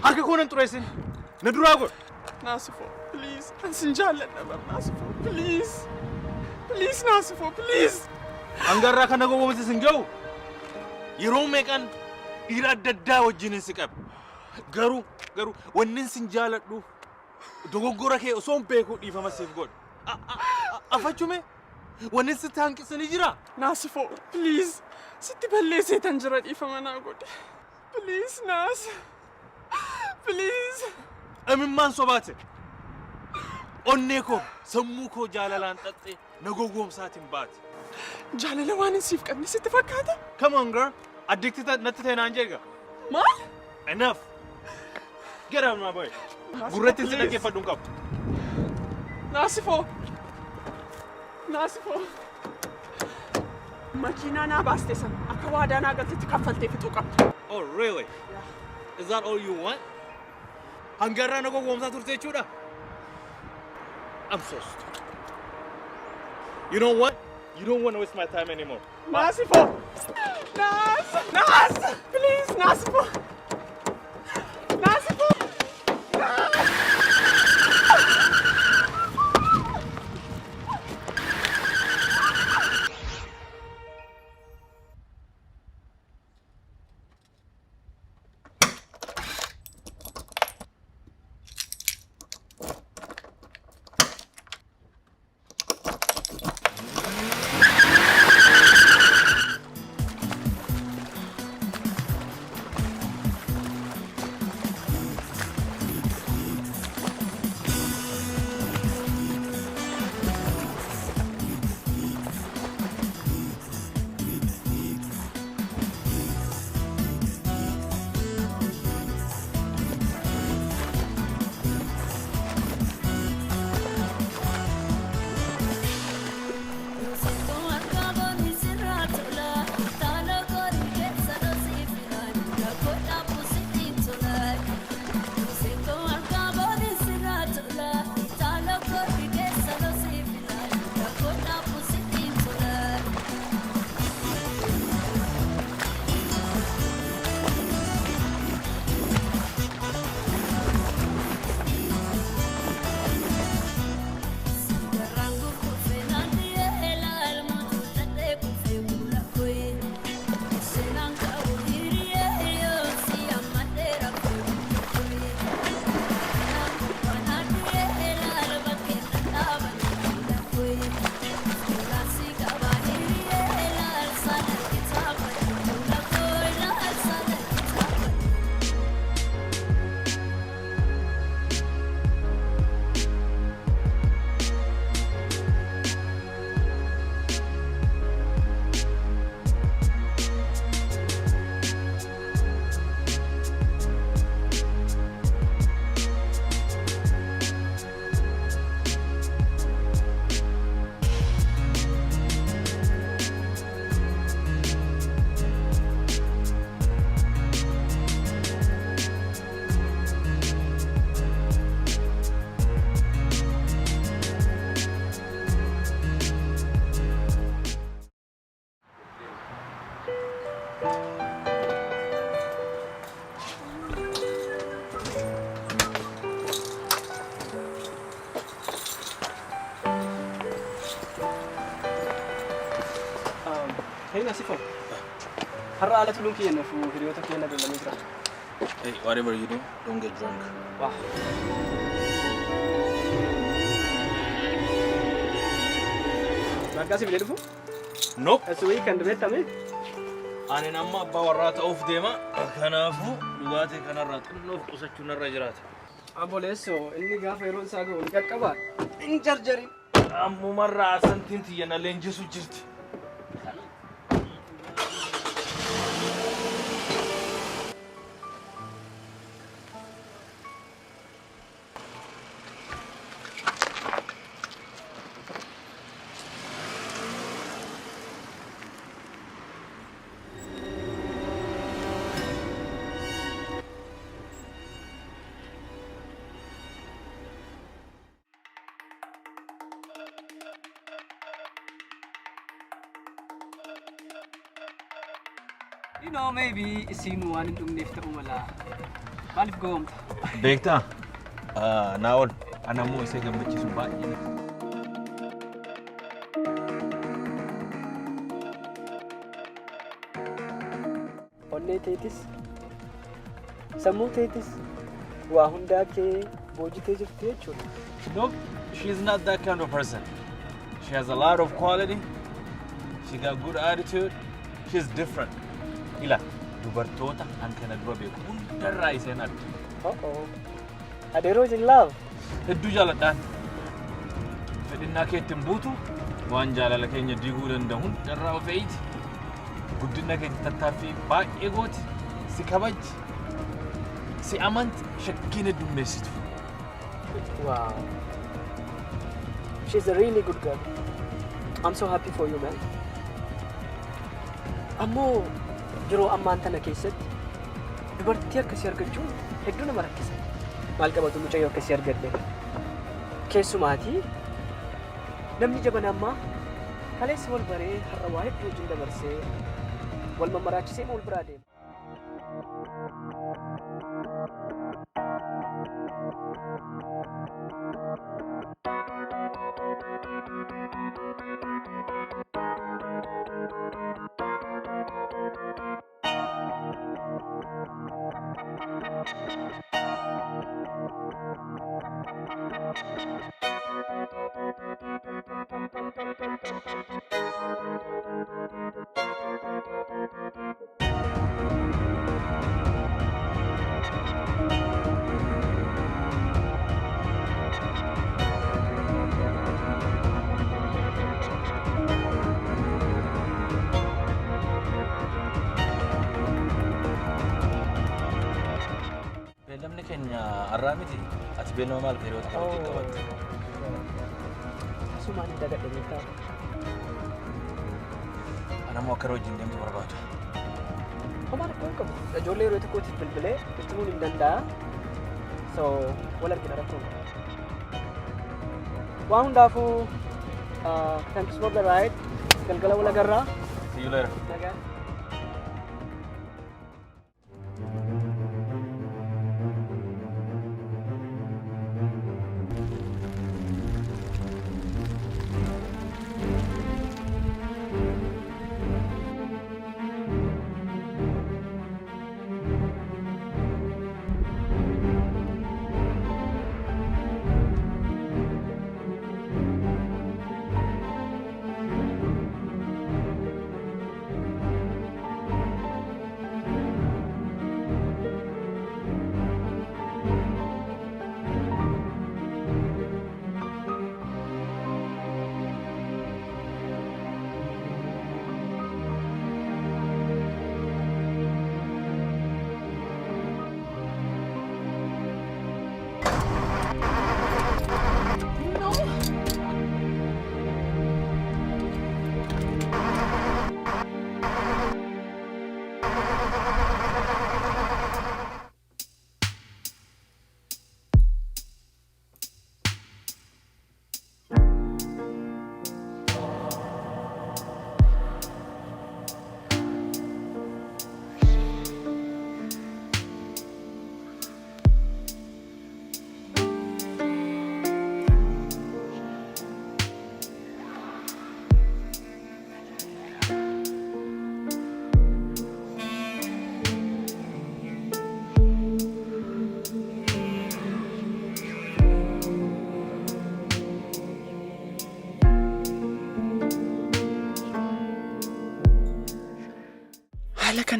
Harka koo nan xureessin. Na duraa godh. Naasifoo, please. Ansin jaalladha bar Naasifoo, please. Please Naasifoo, please. Hangarraa kana gowwoomsi sin ga'u. Yeroo meeqan dhiira adda addaa wajjin si qabe. Garuu wannin sin jaaladhu dogoggora kee osoo hin beekuu dhiifama siif godhu. Afachume wannin sitti hanqisanii jira. Naasifoo, please. Sitti balleessee tan jira dhiifama naa godhe. Please Naas. Please. Amimmaan sobaate. Onnee koo sammuu koo jaalalaan xaxxee na gowwoomsaatiin baate. Jaalala waan siif qabne sitti fakkaata? Come on girl. Addicted natti ta'e naan jeega. Maal? Enough. Get out my boy. Gurratti si dhaggeeffadhu hin qabu. Naasifoo. Naasifoo. Makiinaa naa baaste sana akka waadaa naa galtetti kaffaltee fixuu qabdu. Oh really? Is that all you want? Hangarraa na gowwoomsaa turte jechuudha? I'm so stupid. You know what? You don't want to waste my time anymore. Naasifoo! Naas! Please, Naasifoo! Naasifoo! Hey Nasifo. Har'a ala tuluun kiyya nafu hiriyoota kiyya na dallamee jira. Hey, whatever you do, don't get drunk. Wah. Bakka si bilee dhufu? Nope. As weekend beekame? Ani nama abbaa warraa ta'uuf deema. Kanaafuu dhugaatii kanarraa xinnoof qusachuu narra jiraata. Aboleessoo inni gaafa yeroon isaa ga'u ni qaqqabaa. Hin jarjarin. Ammumarraa asantiin tiyya na leenjisu jirti. You know, maybe isin waan hin dhumneef ta'uu mala. Maaliif gowwomta? Beektaa? Naa'ol, anammoo isee gammachiisu baay'ee. Onnee teetis, sammuu teetis, waa hundaa kee boojitee jirti jechuudha. Nope, she's not that kind of person. She has a lot of quality. She got good attitude. She's different. Ila, dubartoota an kana dura beeku hundarraa isheen adda. Uh-oh. Adeeroo in love. Hedduu jaaladhaan. Fedhinnaa kee ittiin buutu waan jaalala keenya diiguu danda'u hundarraa of eeyti. Guddina keenya tattaaffii baay'ee gooti. Si kabajji. Si amanti shakkiin heddummeessitu. Wow. She's a really good girl. I'm so happy for you, man. Ammoo yeroo ammaan tana keessatti dubartii akkasii argachuun hedduu nama rakkisa. Maal qabatu mucayyoo akkasii argadde? Keessumaatii namni jaban ammaa kaleessa wal baree har'a waa hedduu wajjin dabarsee wal mammaraachisee wal biraa deema. Beellamni keenya har'aa miti. Ati beellama maal ta'e yeroo ta'u qabatte? Asumaan hin dagadhe beekaa. Anammoo akka wajjin deemtu barbaadu. Homaa rakkoo hin qabu. Ijoollee yeroo tokkootiif bilbilee itti himuun hin danda'a. So wal argina rakkoo. Waa hundaafuu thanks for the ride. Galgala wal agarraa. See you later. Nagaa.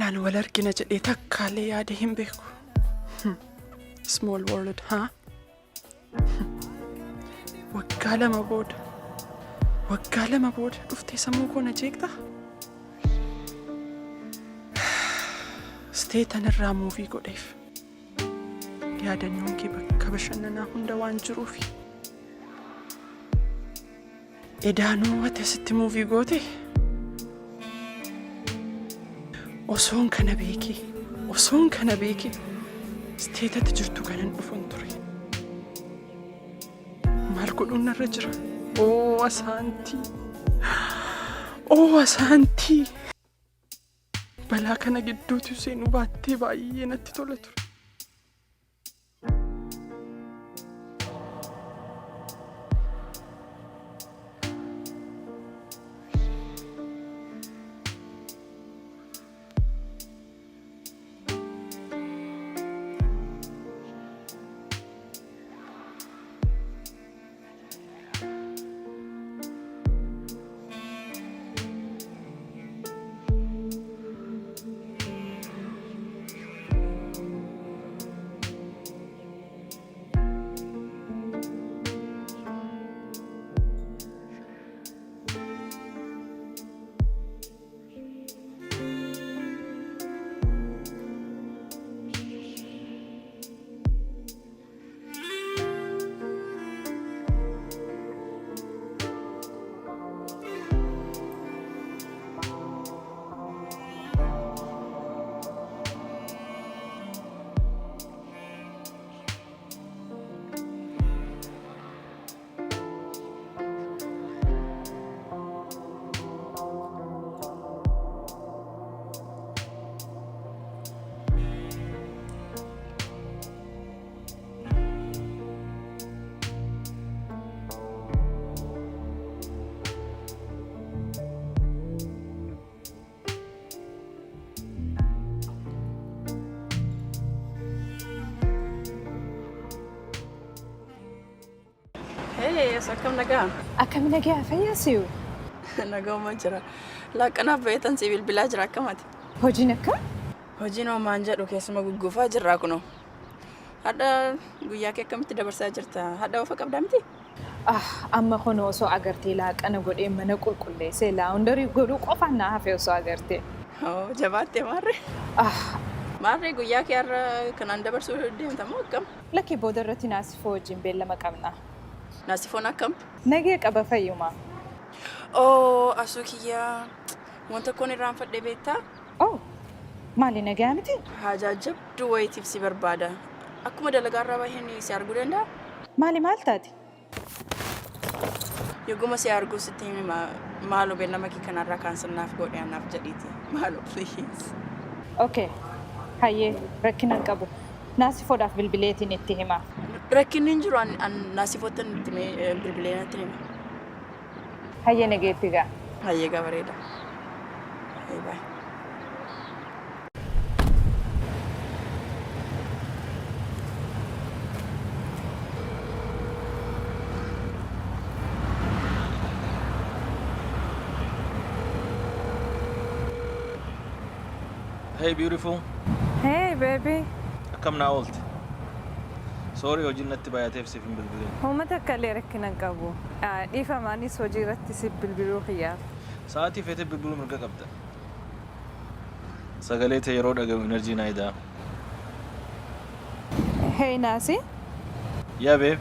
Baranaan wal argina jedhee takkaalee yaada hin beeku. Small world, haa? Waggaa lama booda dhuftee sammuu koo na jeeqxa? Steetan irraa muuvii godheef. Yaadannoon kee bakka bashannanaa hunda waan jiruufi. Edaanuu ati asitti muuvii goote? Osoon kana beekee steetatti jirtu kanan dhufan ture. Maal godhuun narra jira? Asaantii! Balaa kana gidduutu seenuu baattee baay'ee natti tola ture. Akkam nagaa? Akkam nagaa fayyasiu? Nagaa ma jira. Laaqanaaf beetan si bilbilaa jira akkamati? Hojiin akka? Hojiin hoomaan jedhu keessuma gugguufaa jirraa kunoo. Hadha guyyaa kee akkamitti dabarsaa jirta? Hadha ofa qabdaa miti? Amma kunoo osoo agartee laaqana godhee mana qulqulleessee laawundarii godhuu qofaan naa hafee osoo agartee. Jabaattee maarree? Maarree guyyaa kee har'a kanaan dabarsuu deemtamoo akkam? Lakkii booda irratti naasifoo wajjin beellama qabna. Naasifoon akkam? Nagee qaba fayyuma. Asuu kiyyaa wanta kun irraanfadhee beektaa? Maali nagaa miti? Haajaa jabduu wayitiif si barbaada. Akkuma dalagaarraa baay'een si arguu danda'a? Maal taati? Yogguma si arguu sitti maaloo beellama kee kanarraa kan sirnaaf godhee anaaf jedhiiti. Maaloo please. Okay. Hayyee rakkina qabu. Naasifoodhaaf bilbileetiin itti hima. Rakkinni hin jiru naasifootaan itti bilbilee natti hima. Hayyee nageetti gaa. Hayyee gaa bareeda. Bye. Hey beautiful. Hey baby. Akkam naa oolte? Sorry hojiin natti baay'ateef siif hin bilbileen. Uummata akkallee rakkina qabu. Dhiifamaanis hojii irratti siif bilbiluu xiyyaaf. Sa'aatii feetee bilbiluu mirga qabda. Sagalee ta'e yeroo dhagahu enerjii naa idaa. Hey Naasi. Yaa babe.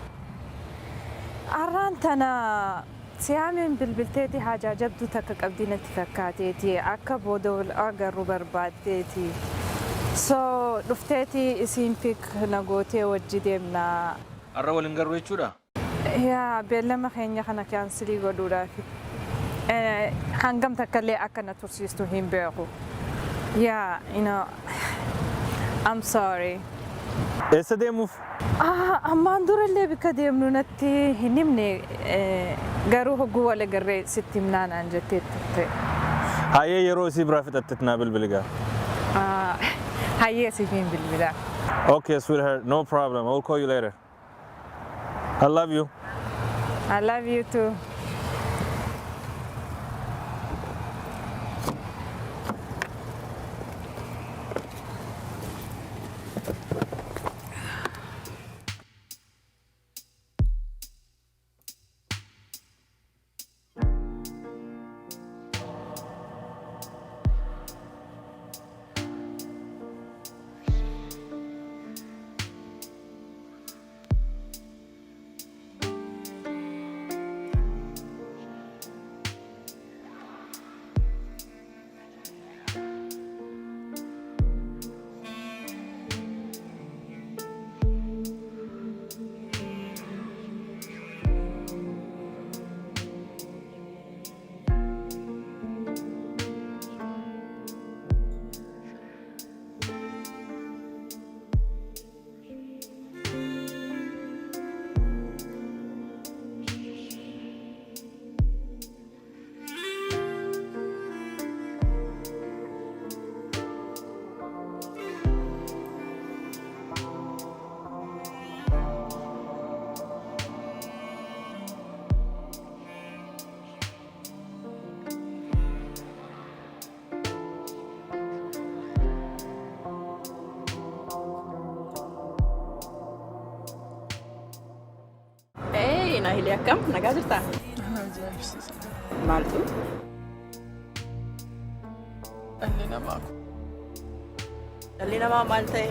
Arraan tana siyaameen bilbilteeti haajaa jabduu takka qabdii natti fakkaateeti akka booda wal agarru barbaaddeeti. So dhufteeti isiin pik nagootee wajji deemnaa. Arra waliin garuu jechuudha? Yaa beellama keenya kana kaansilii godhuudhaaf. Hangam takkallee akka na tursiistu hin beeku. Yeah, I'm sorry. Eessa deemuuf? Ammaan durallee bika deemnu natti hin himne garuu hogguu wal agarree sitti himnaa naan jettee turte. Hayyee yeroo isii biraa fixattetti naa bilbiligaa. Hayyee siifin bilbilaa. Okay, sweetheart, no problem. I'll call you later. I love you. I love you too. Naahilii akkam nagaa jirtaa? Ajaa'ibsiisa. Maaltu? Dhalli namaa kun Dhalli namaa maal ta'e?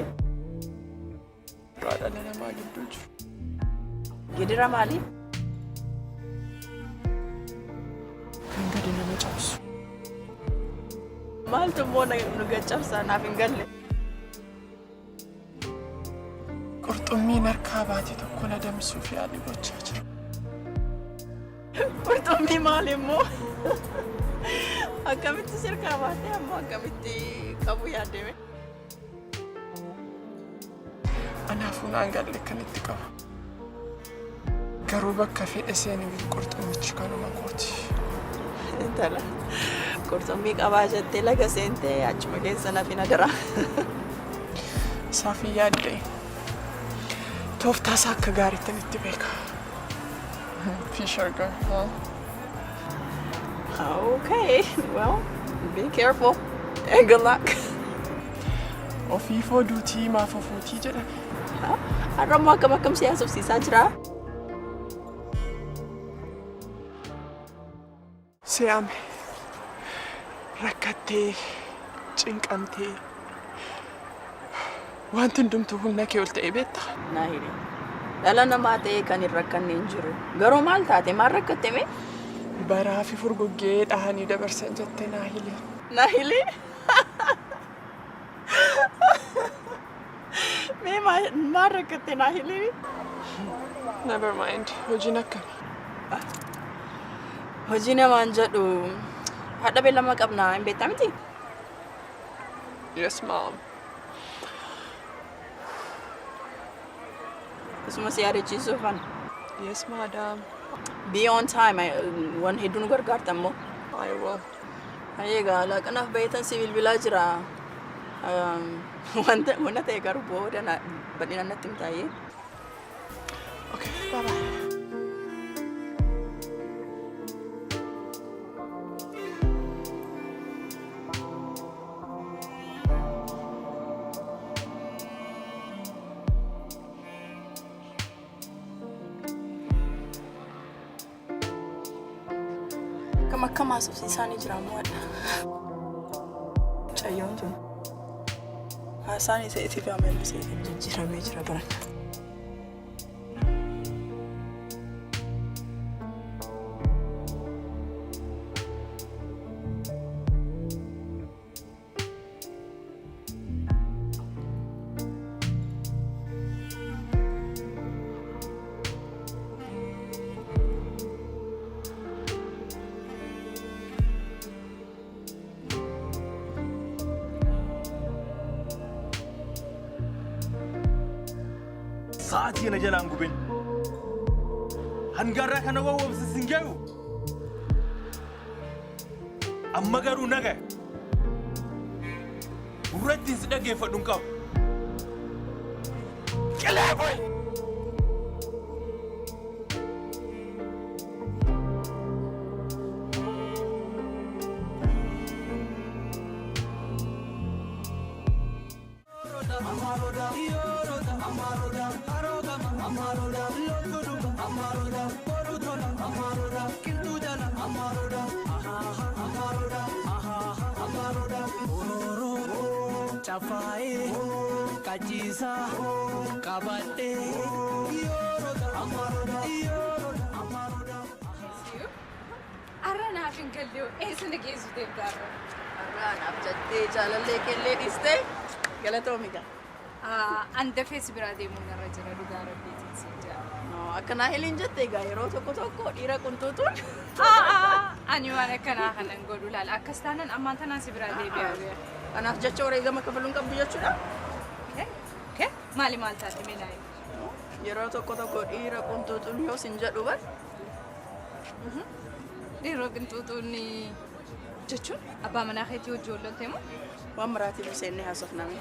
duraa dhala namaa gidduu jiru. Gidira maali? Kan gadi nama cabsu. Maaltu immoo nu gaccabsaa naaf hin galle? Qurxummiin harkaa baate tokko na damsuuf yaali gochaa jira. Qurxummii maali immoo? Akkamitti sirkaa baatee ammoo akkamitti qabu yaaddeme? Anaafuu naan galle kan itti qaba. Garuu bakka fedhe seenuuf qurxummichi kanuma kooti. Intala qurxummii qabaa jettee laga seentee achuma keessa naaf hin adara. Saafii yaaddee tooftaa isaa akka gaariitti itti beeka. Fisher girl, huh? Okay, well, be careful and good luck. Ofiifoo duutii maaf ofuutii jedhan. Har'ammoo akkam siyaasofsiisaa jira? Se'ame rakkattee cinqamtee wanti hundumtuu humna kee ol ta'e beektaa? Naahilii. Dhala namaa ta'ee kan hin rakkanne hin jiru. Garuu maal taate maal rakkatteme? Baraa fi furguggee dhahanii dabarsan jettee Naahilii. Naahilii? Mee maal rakkatte Naahilii? Never mind. Hojiin akkamii? Hojii namaan jedhu haadha beellama qabnaa hin beektaa miti? Yes, mom. Isuma si yaadachiisuufan. Yes, madam. Be on time. Waan hedduu nu gargaarta immoo. I will. Egaa laaqanaaf baay'atan si bilbilaa jira. Wanta ta'e garuu booda bal'inaan natti himtaayee. Okay, bye-bye. Akka maasofsiisaanii jira mo'adha. Cayyoon tun. Haasaan isaatiif amalli isaatiif jijjiiramee jira barana. Sa'aatii na jalaan gubin. Hangaarraa kana wawwabsisin gahu. Amma garuu naga. Gurrattiin si dhaggeeffadhu hin qabu. Qilee boy! Arranaaf hin galleewu eessa geessuteef gaarra? Arranaaf jettee jaalallee keellee dhiistee galatoomiga. Anda fees biraa deemuun irra jira dhugaa rabbiitiin siin jira. Akka Naahiliin jettee egaa yeroo tokko dhiira quntuutuun. Ani waan akkanaa kanan godhu laala akkas taanan ammaan tanaan si biraa deebi'aa jira. Kanaaf jecha wareegama kafaluun qabdu jechuudha. Maali maal taate mee Naahil? Yeroo tokko dhiira quntuutuun yoo sin jedhu bar. Dhiiroo quntuutuun jechuun abbaa manaa keetii hojii oollotte moo? Waan maraatiif seennee haasofname.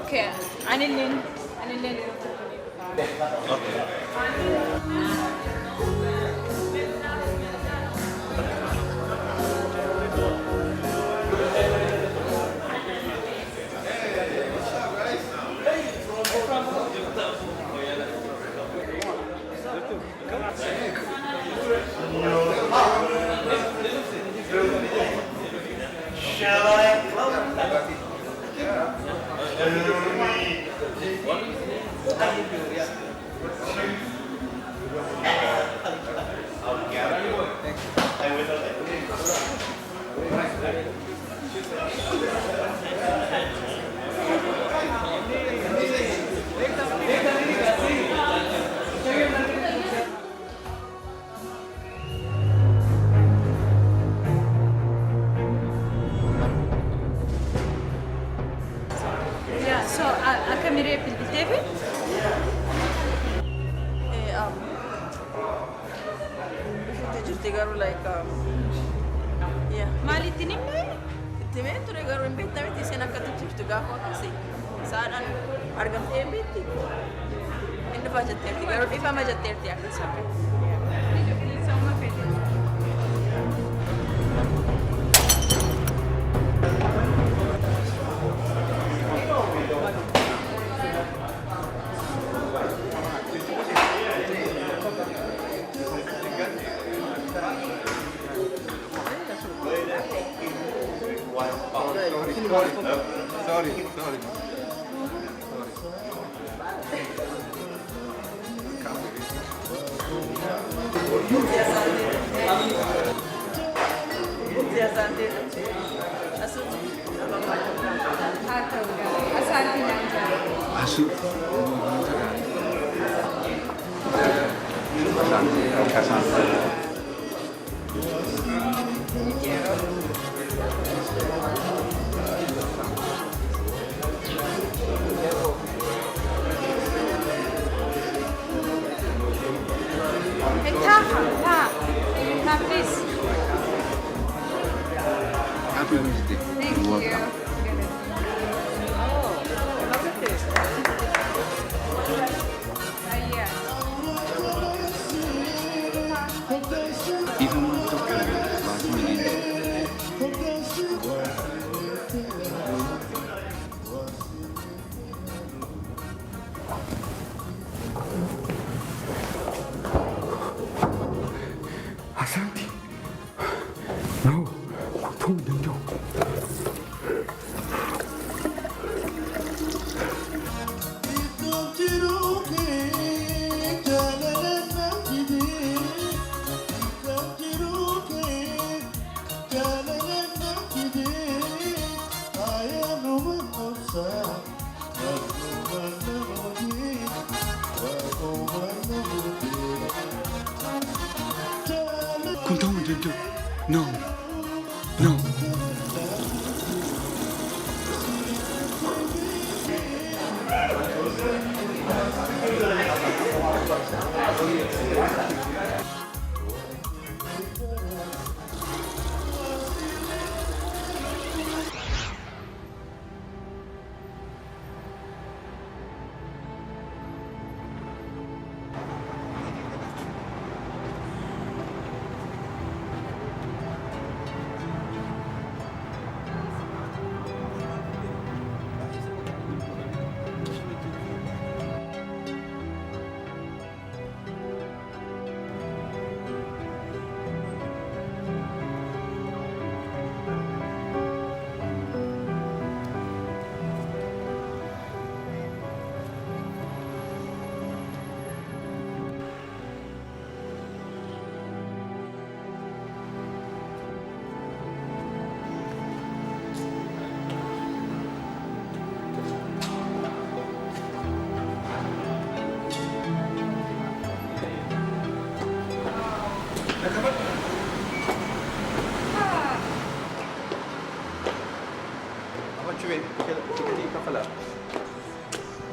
Okay, anilleen. Yeah, so akka miree bilbilteefi? Jirti garuu like yeah. Maalitti ni himne? Itti mee ture garuu hin beektamiti isheen akkatti jirtu gaafa akkasii saadhaan argamtee hin beekti. Inni dhufaa jetteerti garuu dhifama jetteerti akkas akka. Sorry. Asaantii. Haa ta'uudha. Asaantii naan jira. Asu. Ta, please. Happy birthday. Thank You're you. welcome. Yeah. Even when I'm talking Asaantii. No, don't do Kun ta'uu hin danda'u. No. No.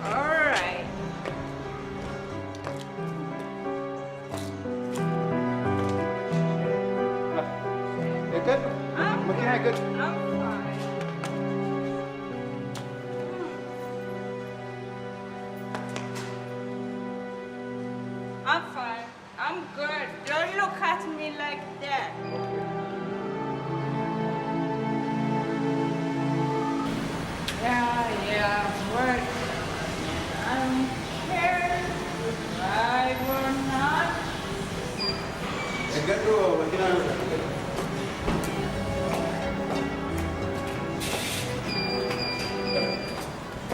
Alright. Good? Makin good? I'm fine.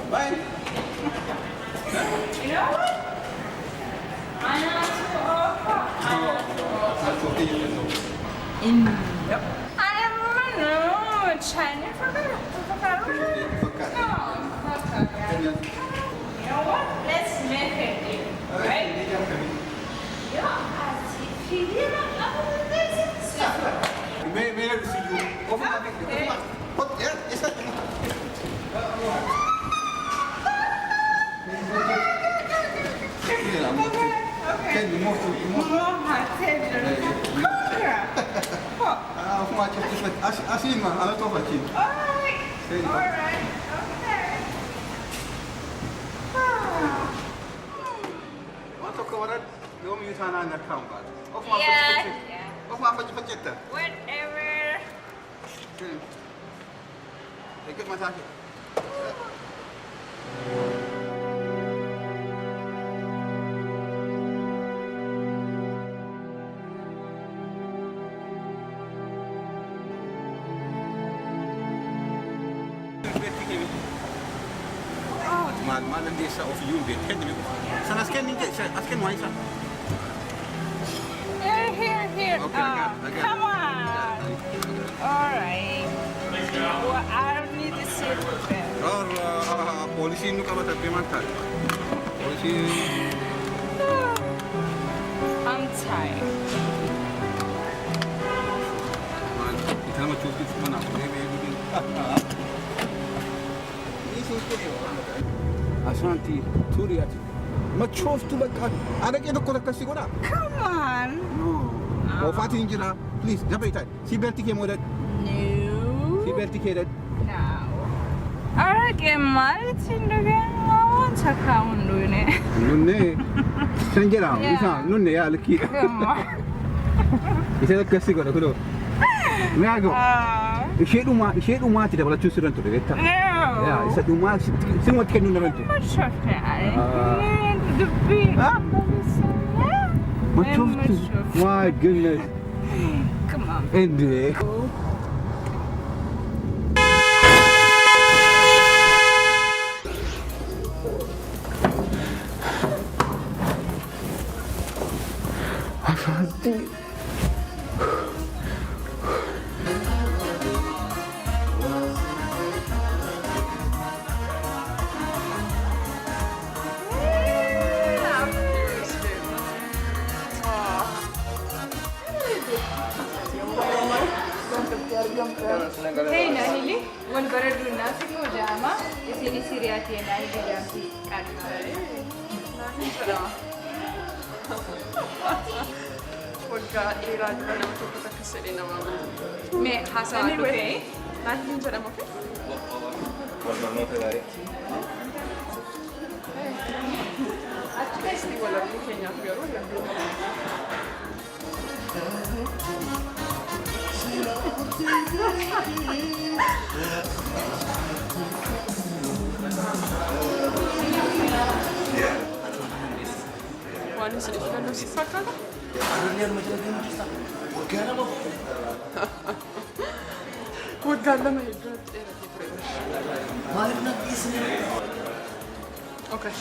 Bye. You know what? Yep. I don't know. China You know what? Let's make it deal, right? May I see you? What? Yeah, is that? Can you move to Asima, ala tofa chin. Alright, okay. Wat ook al Yomi is aan de account. Of Yeah. maar wat je Whatever. Ik heb maar zeggen. Malam desa of you bit head me. Sana scan ni scan why sa. Here. Okay, again. Come on. Alright. Well, I don't need to sit there. Or polisi nu ka ba tabi man tal. Polisi I'm tired. man kita mau cuci mana maybe. Asaantii Turiati. Machof tu bakal. Ada kena kau kasih kau dah. Come on. No. Oh, Fatih Injira, please. Dapat itu. Si berti ke modal. No. Si berti ke dat. No. Alright, get married to the one account doing it. Nunne. Sanjera. Yeah. Isa nunne ya leki. Come on. Isa kasih kau dah kudo. Meago. Ishe rumah tidak boleh cuci rentu deh. No. Ya, isa rumah semua tiket nunne rentu. What's your The big. Machof tu. My goodness. Come on. Ende. Asaantii. Hey Nahili, one better do nothing or jama. Is any Syriati and I Jamsi Waggaa dheeraa dura nama tokko takka sedhee namaa guutuu. Me Hassan Anyway, naatiin jedhama fi achi keessatti wal arguu keenyaaf garuu yaaddoo waan isin filannoo si fakkaata? Waggaan lama hedduutti dheeratee ture. Okay.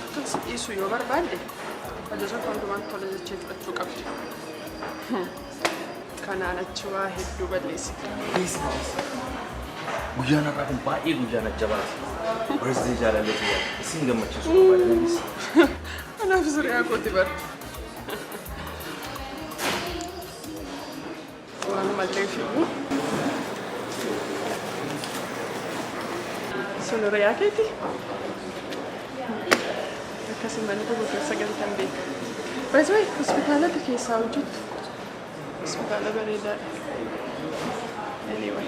Akkas dhiisuu yoo barbaadde ajaja hundumaan tola jechee fudhachuu qabdi. Kanaan achi waa hedduu balleessite. Guyyaan har'aa kun baay'ee guyyaa najjabaati. Barsiisee jaalallee ta'e isin gammachiisu barbaadaniis. Kanaaf siree kooti bar. Waan mallee fiigu. Sun riyaa keeti. Akkasii manni tokko keessa galtan beeku. Baay'ee hospitaalatti keessaa hojjettu. Hospitaala bareedaadha. Anyway.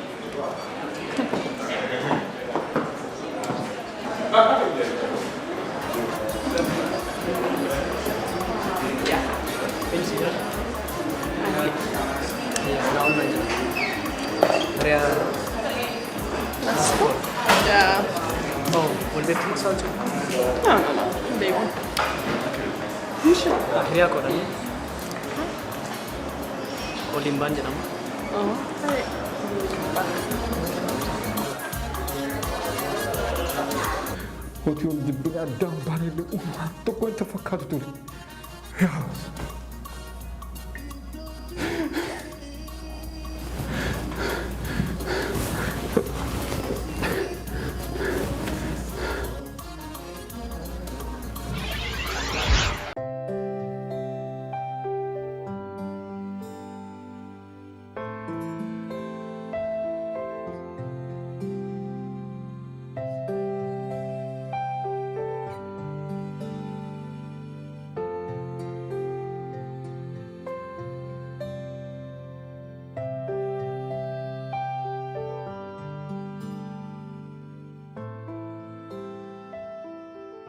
Yeah. Oh, volvete a massaggi? No, bevo. Hiriyaa godhanii waliin baan jedhama. Hoti ol jibbine addaan baanellee uumaan tokko wanta fakkaatu ture. Yaa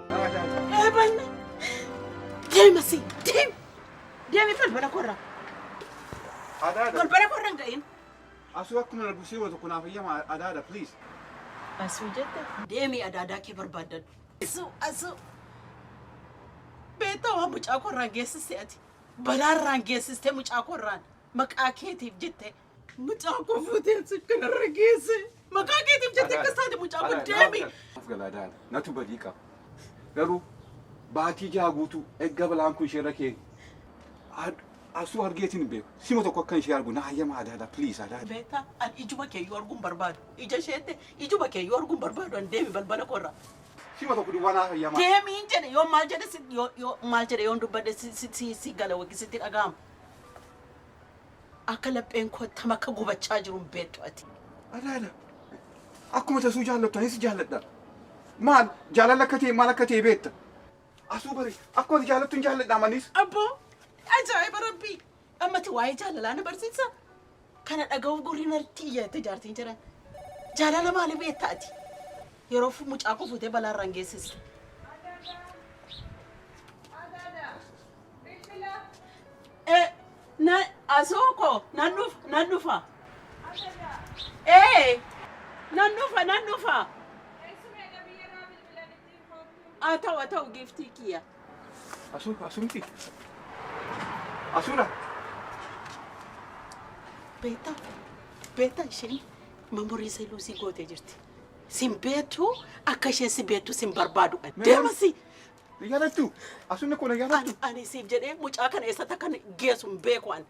Eebanna. Deemasi. Deemi balbala korra. Balbala korra hin ga'in. asuu akkuma lagusee wata kunaaf eeyyama adaada please. Asuu jette. Deemi adaadaa kee barbaadadhu. Asuu. Beektaa waan mucaa korraan geessiste ati. Balaarraan geessiste mucaa korraan. Maqaa keetiif jette. Mucaa koo fuutee kanarra geesse. Maqaa keetiif jette akkas taate mucaa koo deemi. Afgalaadaan natu badii qaba. Garuu baatii jaha guutuu eegga balaan kun ishee rakkee asuu argeetiin beeku. Sima tokko akka ishee argu na hayyama adaadha please adaadha. Beektaa ani ijuma keeyyuu arguun barbaadu. Ija isheette ijuma keeyyuu arguun barbaadu ani deemi balbala korra. Sima tokko duwwaa na hayyama. Deemiin jedhe yoo maal jedhe yoo maal jedhe yoo dubbadhe si gala wagisitti dhaga'ama. Akka lapheen koo tam akka gubachaa jiru hin beektu ati. Adaadha. Akkuma tasuu jaallattu anis jaalladha. Maal jaalala akka ta'e maal akka ta'e beekta. Asuu bari akkuma jaallattu hin jaalladha amanis. Abboo ajaa'iba rabbii ammati waa'ee jaalalaa na barsiisa. Kana dhaga'uuf gurri narti iyyaate jaartiin jiran. Jaalala maali beekta ati? Yeroo mucaa koo fuutee balaarraan geessiste. Asoko nan dhufa. Nan dhufa. Ta'u giftii kiyya. Asuu miti. Asuudha. Beektaa isheen mamurii ishee luusii gootee jirti. Sin beektu akka isheen si beektu sin barbaadu. Deemasi. Yaadattu. Asuun kun yaadattu. Ani siif jedhee mucaa kana eessatti akka geessu hin beeku ani.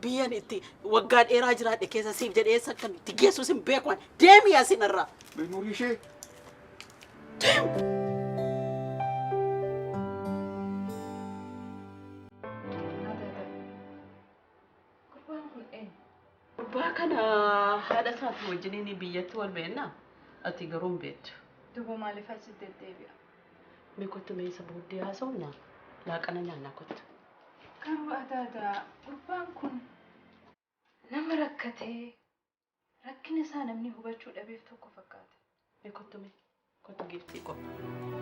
Biyyan itti waggaa dheeraa jiraadhe keessa siif jedhee eessa akka itti geessu sin beeku ani. Deemi asinarraa. Mamurii ishee. Gurbaa kana haadha isaati wajjiniin biyyatti wal beekna. Ati garuu hin beektu. Duuba maaliif as deddeebi'a? Mee kottu mee isa booddee haasa'uuna laaqana nyaannaa kottu. Garuu adaadaa gurbaan kun nama rakkatee rakkina isaa namni hubachuu dhabeef tokko fakkaata. Mee kottu geeftii qaba.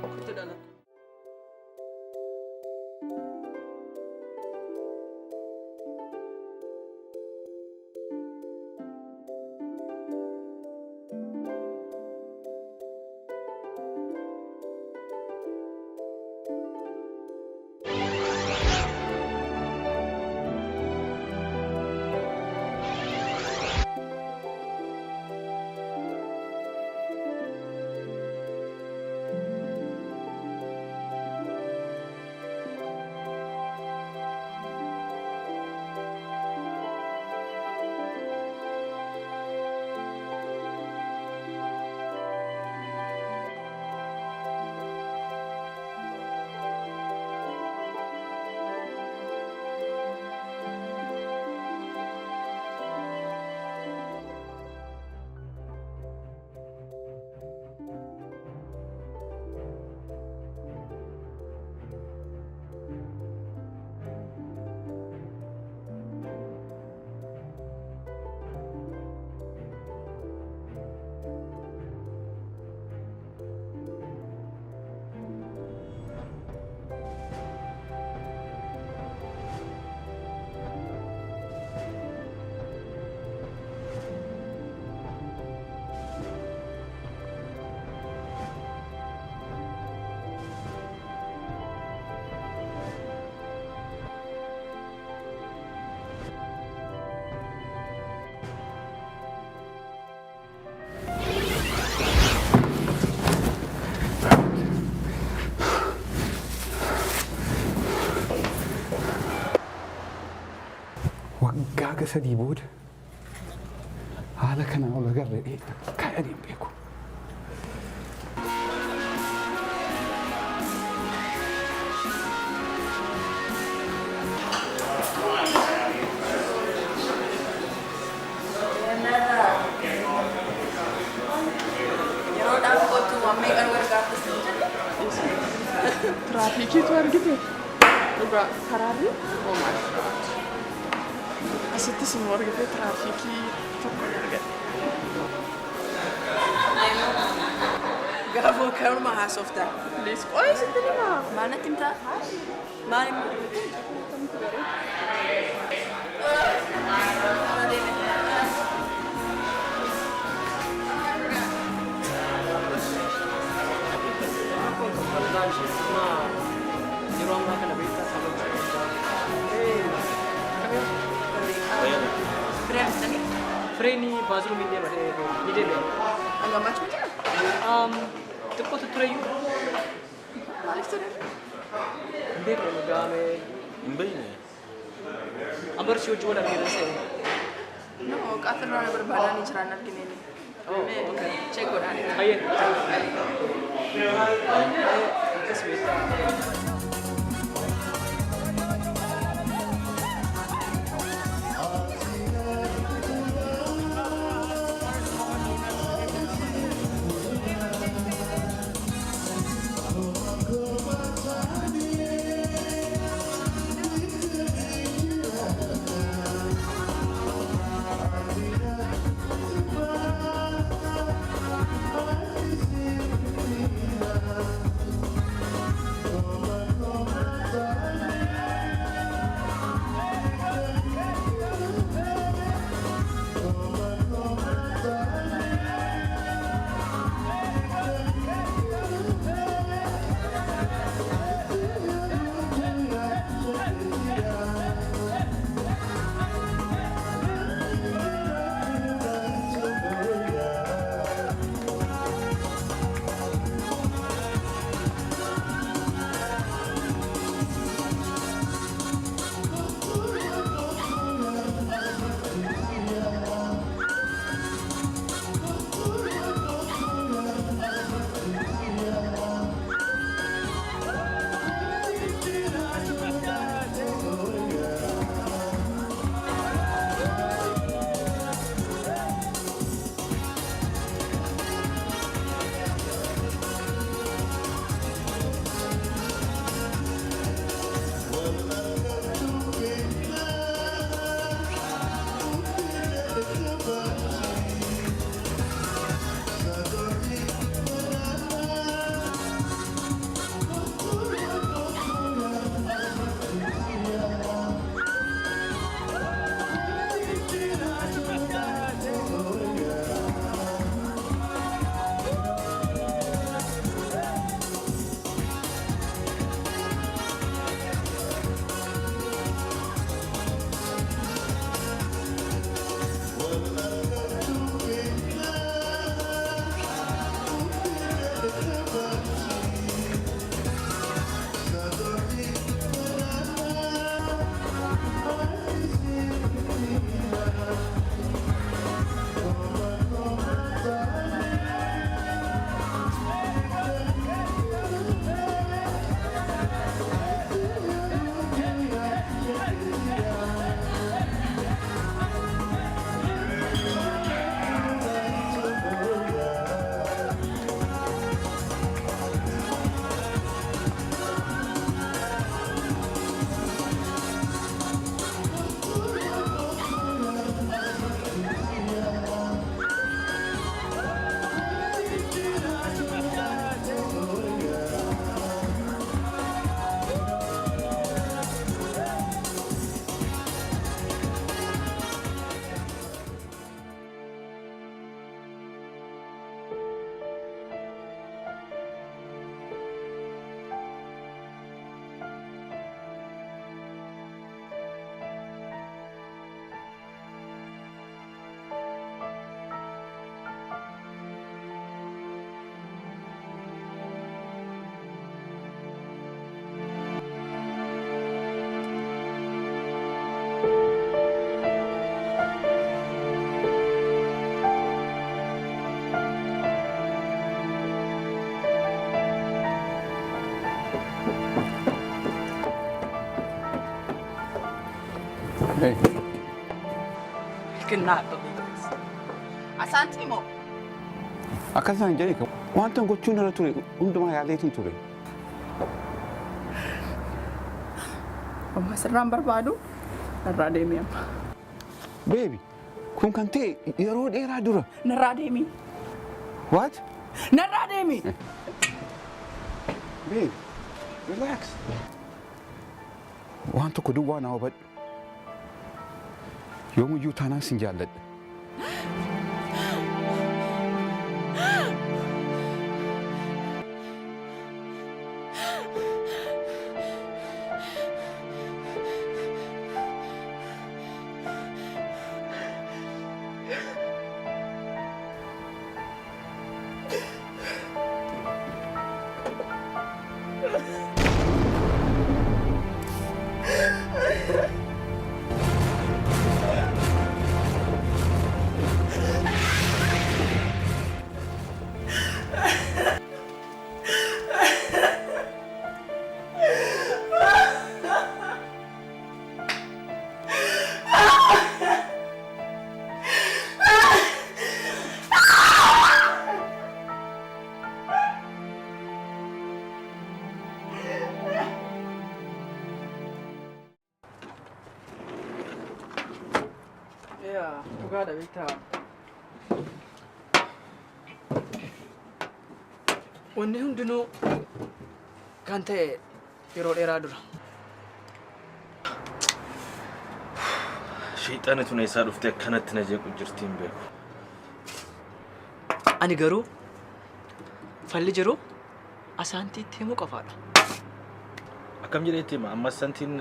Kottu dhalata. sadii booda haala kanaan ol agarree kaa'anii hin beeku. Traafikiitu argite dhugaa karaarri oomaa asittis immoo argite tiraafikii tokko argate. Gaafa kanuma haasofta. Liis qo'ee sitti himaa. Maal natti himtaa? Maal Freni bathroom ini ada ni dia. Agak macam mana? Tepat tu terayu. Balik sana. Dia kalau kami Imbay ambar siu jual lagi rasa. No, kata orang berbadan ni cerana gini ni. Oh, okay. Cek kodan. Ayat. Kesweta. Kennaa dhabee. Asaantii moo? Akkasaan jedhee wanta gochuun irra ture hundumaa yaaleetiin ture. Amma sirraan barbaadu narraa deemee amma. Beebi kun kan ta'e yeroo dheeraa dura. Narraa deemee. What? Narraa deemee. Babe, relax. Waan tokko duwwaa na hubadhu. Yoomuyyuu taanaan sin jaalladha. Dhugaadha beektaa. Wanni hundinuu kan ta'e yeroo dheeraa dura. Shayxaanni tun eessaa dhuftee akkanatti na jeequ jirti hin beeku. Ani garuu falli jiru Asaantiitti himuu qofaadha. Akkam jedheetti hima amma Asaantiin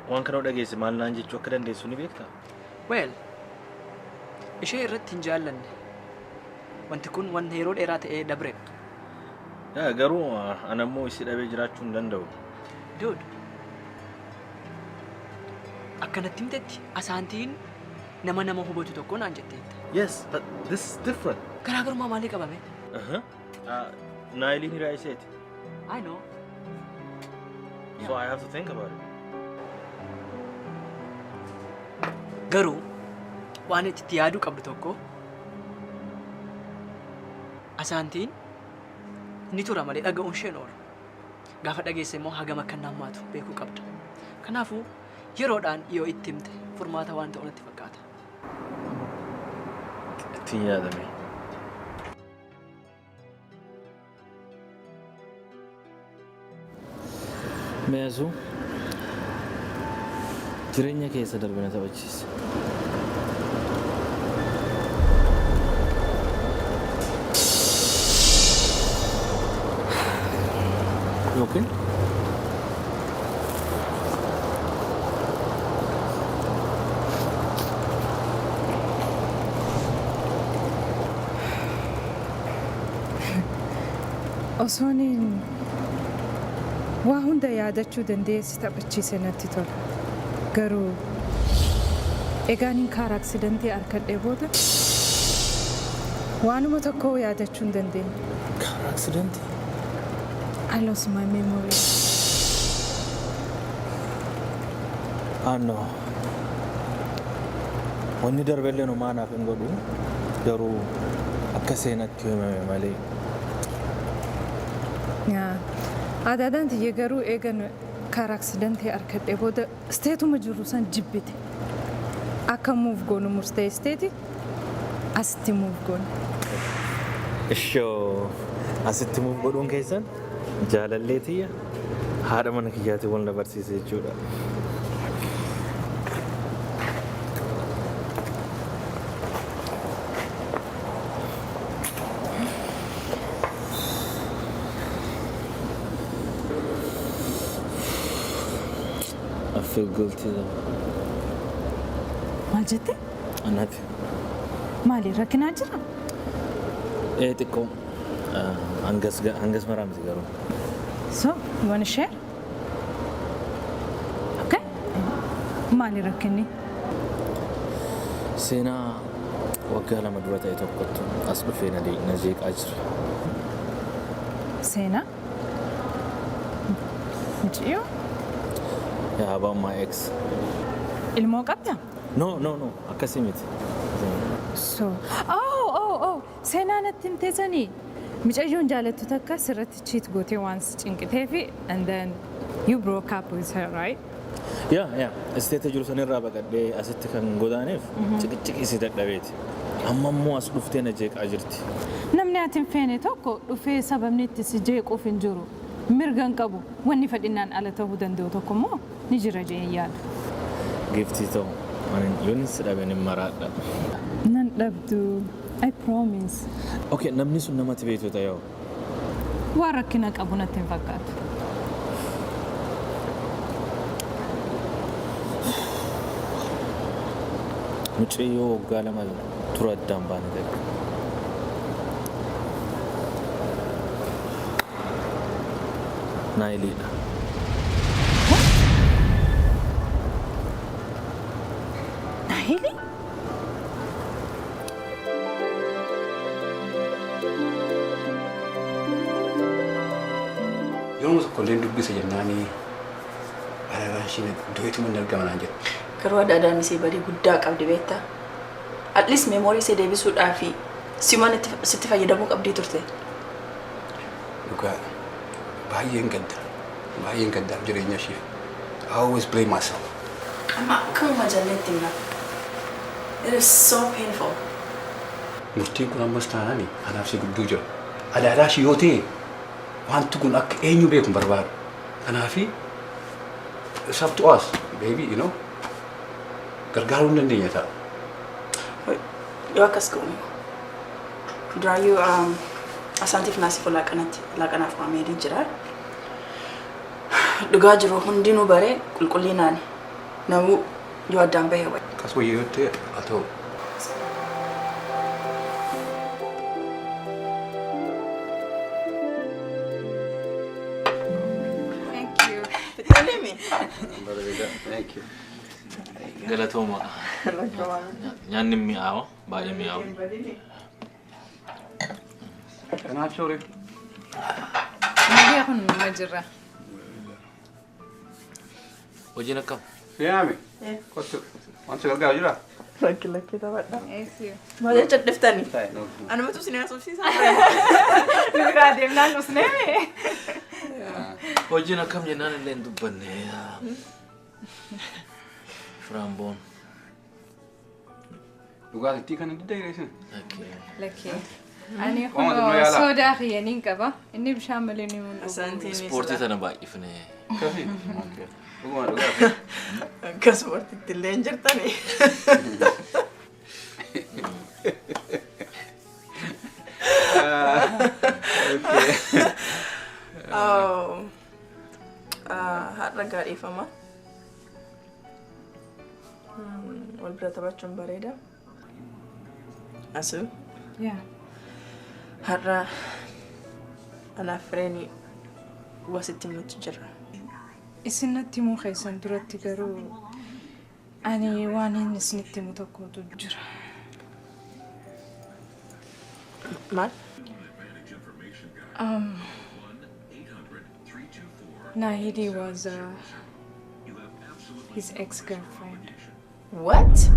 waan kana dhageesse maal naan jechuu akka dandeessu ni beektaa? Well, ishee irratti hin jaallanne. Wanti kun wanta yeroo dheeraa ta'ee dabreedha. Garuu anammoo isii dhabee jiraachuu hin danda'u. Dude. Akkanatti mitetti Asaantiin nama hubatu tokko naan jetteetta. Yes, but this is different. Garaagarummaa maalii qabame? Naayiliin hiraa iseeti. I know. So I have to think about it. Garuu waan itti yaaduu qabdu tokko Asaantiin ni tura malee dhaga'uun isheen oolu. Gaafa dhageesse immoo hagam akka nammaatu beekuu qabda. Kanaafuu yeroodhaan yoo itti himte furmaata waan ta'u natti fakkaata. Ittiin yaadame. Meesuu jireenya keessa darbina taphachiise. Yookiin osooniin waa hunda yaadachuu dandeessi taphachiise natti tola. Garuu egaan karaa aksidentii harkadhee booda waanuma tokko yaadachuu hin dandeenye. karaa aksidentii? I lost my memory. No. Wanni darbellee nu maanaaf hin godhu garuu akka seenatti himame malee. Aadaadhaan tiyye garuu eegan karaa aksidentii harkadhee booda isteetuma jiru san jibbite. Akka muuf goonu murtee isteeti asitti muuf goonu. Ishoo asitti muuf godhuun keessan jaalallee tiyya haadha mana kiyyaatti wal na barsiise jechuudha. I feel guilty though. Maal jette? Anaati. Maali rakkinaa jira? Xiqqoo hangas maraa miti garuu. So, you want to share? Okay. Maali rakkinni? Seenaa waggaa lama dura ta'e tokkottu as dhufee na jeeqaa jira. Seenaa? Mucayyoo? Yeah, about my ex. Ilmoo qabda? No, no, no. Akkasii miti. So, seenaa natti himteessanii mucayyoon jaalattu takka sirratti cheat gootee waan si cinqiteefi and then you broke up with her, right? Yaa, isteeta jiru sanirraa baqadhee asitti kan godaaneef ciqiccikii dadhabeeti. Amma immoo as dhuftee na jeeqaa jirti. Namni ati hin feene tokko dhufee sababni itti si jeequuf hin jiru. Mirga hin qabu. Wanni fedhinnaan ala ta'uu danda'u tokko immoo ni jira jee yaadu. Giftii ta'u, ani yoon si dhaben hin maraadha. Nan dhabdu. I promise. Okay, namni sun namatti beektu ta'ee waan rakkina qabu natti hin fakkaatu. mucayyoo waggaa lama tura addaan baane ta'e. Naayiliidha. Naayili? Yeroo tokkollee dubbisa jennaanii alaabaan isheen du'eetuma hin argamanaan jedhu. Garuu adda misii badii guddaa qabdi beektaa. At least meemoorii ishee deebisuudhaa fi simaan sitti fayyadamuu qabdii turte. Dhugaa baay'een gaddaaf jireenya isheef. I always blame myself. Amma akkuma jalleetti himna. It is so painful. Murtiin kun ammas taanaani anaaf si gudduu jira. Alaalaa ishee yoo ta'e wanti kun akka eenyu beeku hin barbaadu. Kanaafi it's up to us, baby, you know. Gargaaruu hin dandeenya ta'a. Yoo akkas ga'uun duraayyuu asaantiif naasif laaqanaaf waamee jira. Dhugaa jiru hundinuu baree qulqullinaan namuu yoo addaan bahee wayi. Akkas wayii yoo ta'e haa ta'u. Thank you. Galatooma. Nyaanni mi'aawa, baay'ee mi'aawa. Kanaaf shooree. Nagaa kun nama jirra. Hojiin akkam? Siyaame. Kottu wanti gargaaru jira? Lakki taphadha. Maal jecha dhiftanii? Anumatu isin haasofsiisaa. Nu biraa deemnaan nusneeme. Hojiin akkam jennaan illee hin dubbanne. Framboon. Dhugaatittii kan hin diddeereessin? Lakki. Ani kunoo sodaa khiyyaniin qaba. Inni bishaan malee ni mul'atu. Ispoortii tana baay'ifne. Akkasii? Dhuguma dhugaati. Akka ispoortiitti illee hin jirtanii. Har'a gaadhiifama. Wal bira taphachuun bareeda. Asuu. Har'a anaaf fireeni wasitti himuutu jira. Isin natti himuu keessan duratti garuu ani waan hin isinitti himu tokkotu jira. Maal? Nahidi was his ex-girlfriend. What?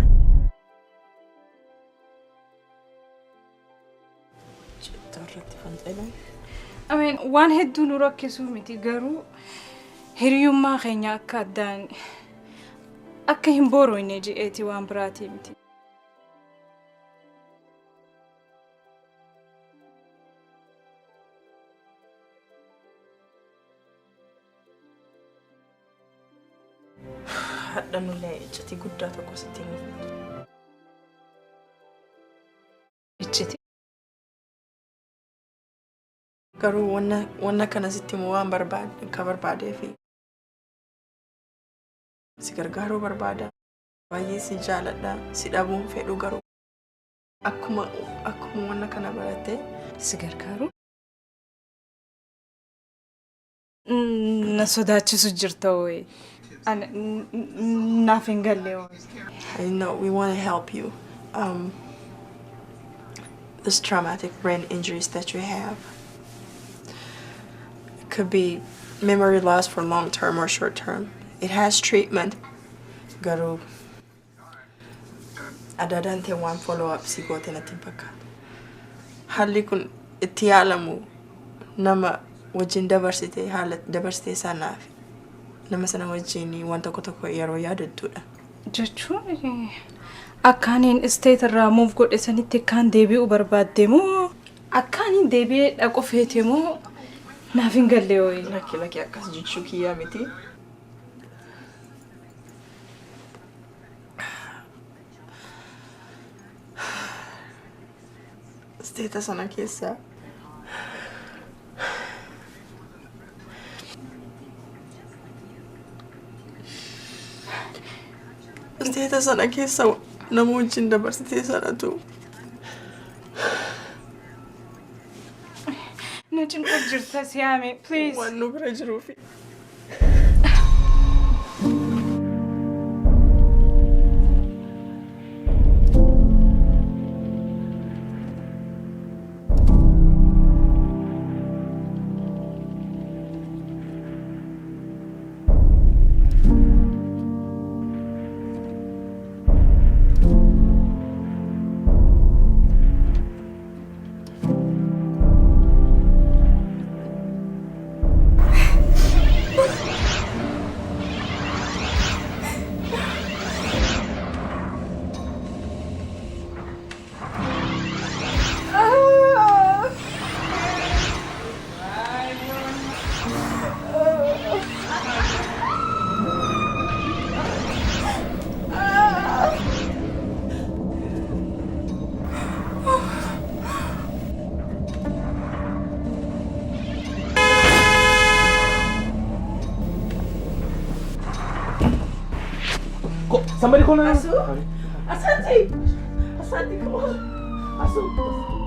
I mean, waan hedduu nu rakkisuu miti garuu hiriyummaa keenya akka addaan akka hin booroyne je'eeti waan biraatii miti. Hadha nullee iccitii guddaa tokko sitti himuuf. Iccitii? Garuu wanna kana sitti himu waan barbaadee fi si gargaaruu barbaada. Baay'ee si jaaladha. Si dhabuun fedhu garuu akkuma wanna kana barattee si gargaaru? Na sodaachisu jirta wayii. Nothing good. I know we want to help you. This traumatic brain injuries that you have. It could be memory loss for long term or short term. It has treatment. Garu Adadaan ta'e waan follow up si goote natti hin fakkaatu. Haalli kun itti yaalamu nama wajjin dabarsitee haala dabarsitee sanaaf nama sana wajjin waan tokko yeroo yaadattudha. Jechuun akkaaniin isteet irraa muuv godhe sanitti akkaan deebi'uu barbaadde moo akkaaniin deebi'ee dhaqu feete moo naaf hin galle ho'i. Lakki akkas jechuu kiyyaa miti. Isteeta sana keessa nama wajjin dabarsitee sanatu na cinquu jirta siyaame please. waan nu bira jiruufi. Somebody call her. Asaantii! Asaantii, come on! Asu!